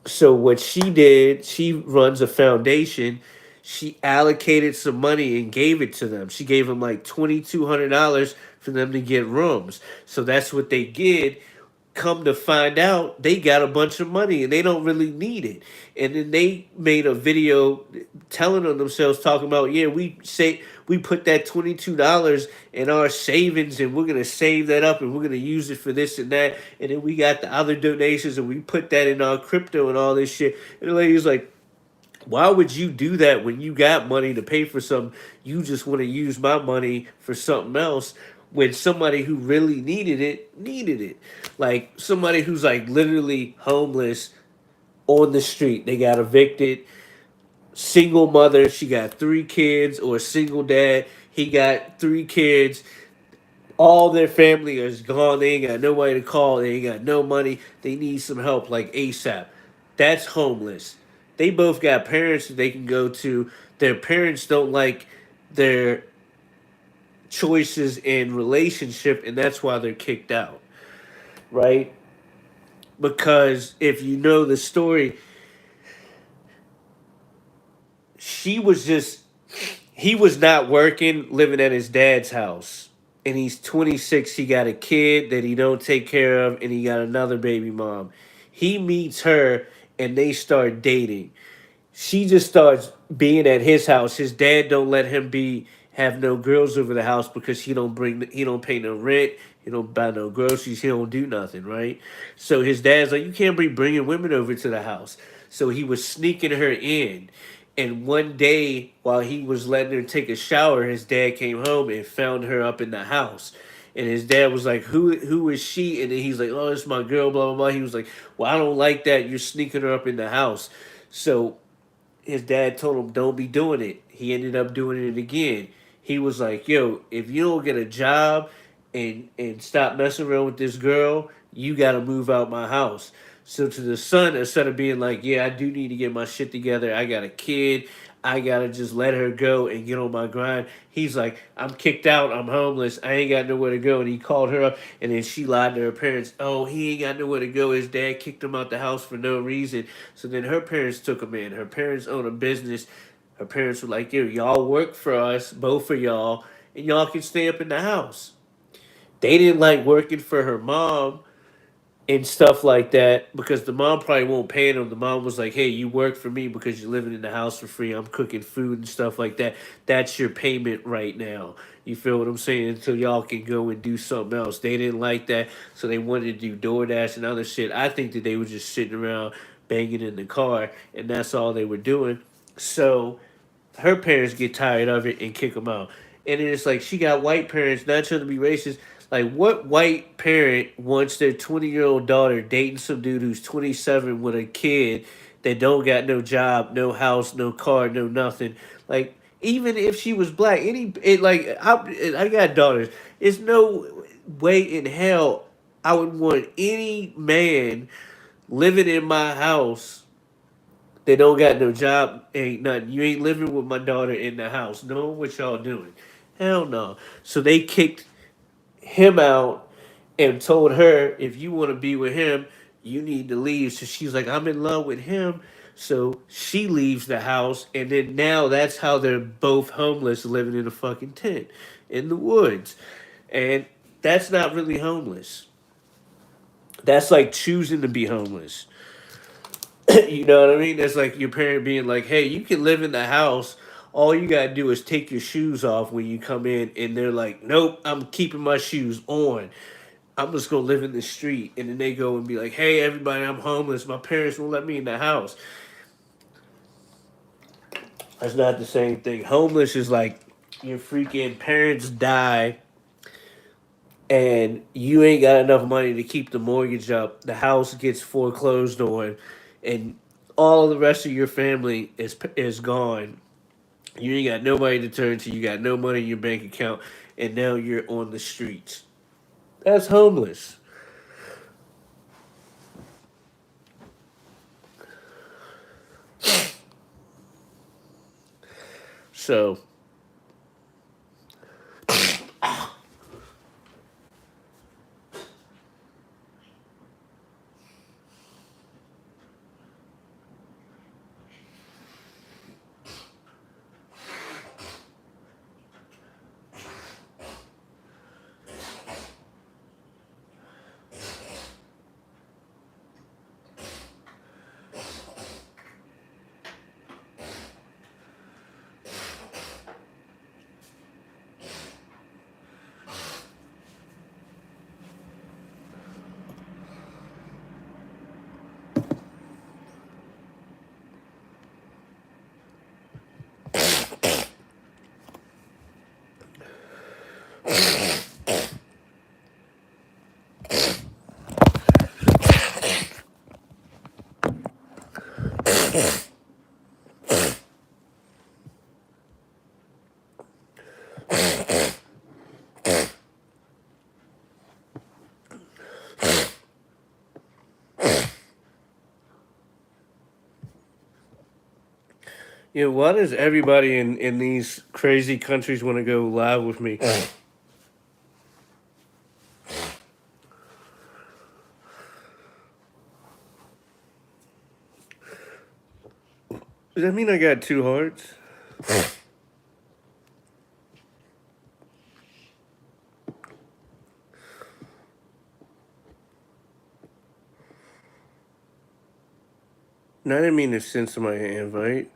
So what she did, she runs a foundation. She allocated some money and gave it to them. She gave them like $2,200 for them to get rooms. So that's what they did. Come to find out, they got a bunch of money and they don't really need it. And then they made a video telling on themselves, talking about, yeah, we put that $22 in our savings and we're gonna save that up and we're gonna use it for this and that. And then we got the other donations and we put that in our crypto and all this shit. And the lady's like, why would you do that when you got money to pay for something? You just want to use my money for something else when somebody who really needed it. Like somebody who's like literally homeless on the street. They got evicted, single mother, she got 3 kids, or a single dad, he got 3 kids. All their family is gone. They ain't got nobody to call. They ain't got no money. They need some help like ASAP. That's homeless. They both got parents that they can go to. Their parents don't like their choices in relationship, and that's why they're kicked out, right? Because if you know the story, she was just he was not working, living at his dad's house. And he's 26, he got a kid that he don't take care of, and he got another baby mom. He meets her and they start dating. She just starts being at his house. His dad don't let him have no girls over the house because he don't pay no rent, he don't buy no groceries, he don't do nothing, right? So his dad's like, you can't be bringing women over to the house. So he was sneaking her in. And one day, while he was letting her take a shower, his dad came home and found her up in the house. And his dad was like, "Who is she?" And then he's like, "Oh, it's my girl." Blah blah blah. He was like, "Well, I don't like that. You're sneaking her up in the house." So his dad told him, "Don't be doing it." He ended up doing it again. He was like, "Yo, if you don't get a job and stop messing around with this girl, you got to move out my house." So to the son, instead of being like, "Yeah, I do need to get my shit together. I got a kid. I gotta just let her go and get on my grind." He's like, "I'm kicked out. I'm homeless. I ain't got nowhere to go." And he called her up, and then she lied to her parents. Oh, he ain't got nowhere to go. His dad kicked him out the house for no reason. So then her parents took him in. Her parents own a business. Her parents were like, "Yo, y'all work for us, both of y'all, and y'all can stay up in the house." They didn't like working for her mom and stuff like that because the mom probably won't pay them. The mom was like, "Hey, you work for me because you're living in the house for free. I'm cooking food and stuff like that. That's your payment right now." You feel what I'm saying? Until y'all can go and do something else. They didn't like that, so they wanted to do DoorDash and other shit. I think that they were just sitting around banging in the car, and that's all they were doing. So her parents get tired of it and kick them out. And then it's like she got white parents, not trying to be racist. Like, what white parent wants their 20-year-old daughter dating some dude who's 27 with a kid that don't got no job, no house, no car, no nothing? Like, even if she was black, I got daughters. There's no way in hell I would want any man living in my house. They don't got no job, ain't nothing. You ain't living with my daughter in the house. Knowing what y'all doing. Hell no. So they kicked him out and told her, if you want to be with him, you need to leave. So she's like, I'm in love with him. So she leaves the house, and then now that's how they're both homeless, living in a fucking tent in the woods. And that's not really homeless. That's like choosing to be homeless. You know what I mean? That's like your parent being like, "Hey, you can live in the house. All you gotta do is take your shoes off when you come in." And they're like, "Nope, I'm keeping my shoes on. I'm just gonna live in the street." And then they go and be like, "Hey, everybody, I'm homeless. My parents won't let me in the house." That's not the same thing. Homeless is like your freaking parents die and you ain't got enough money to keep the mortgage up, the house gets foreclosed on, and all the rest of your family is gone. You ain't got nobody to turn to. You got no money in your bank account, and now you're on the streets. That's homeless. So, why does everybody in these crazy countries want to go live with me? Does that mean I got two hearts? No, I didn't mean to send somebody an invite.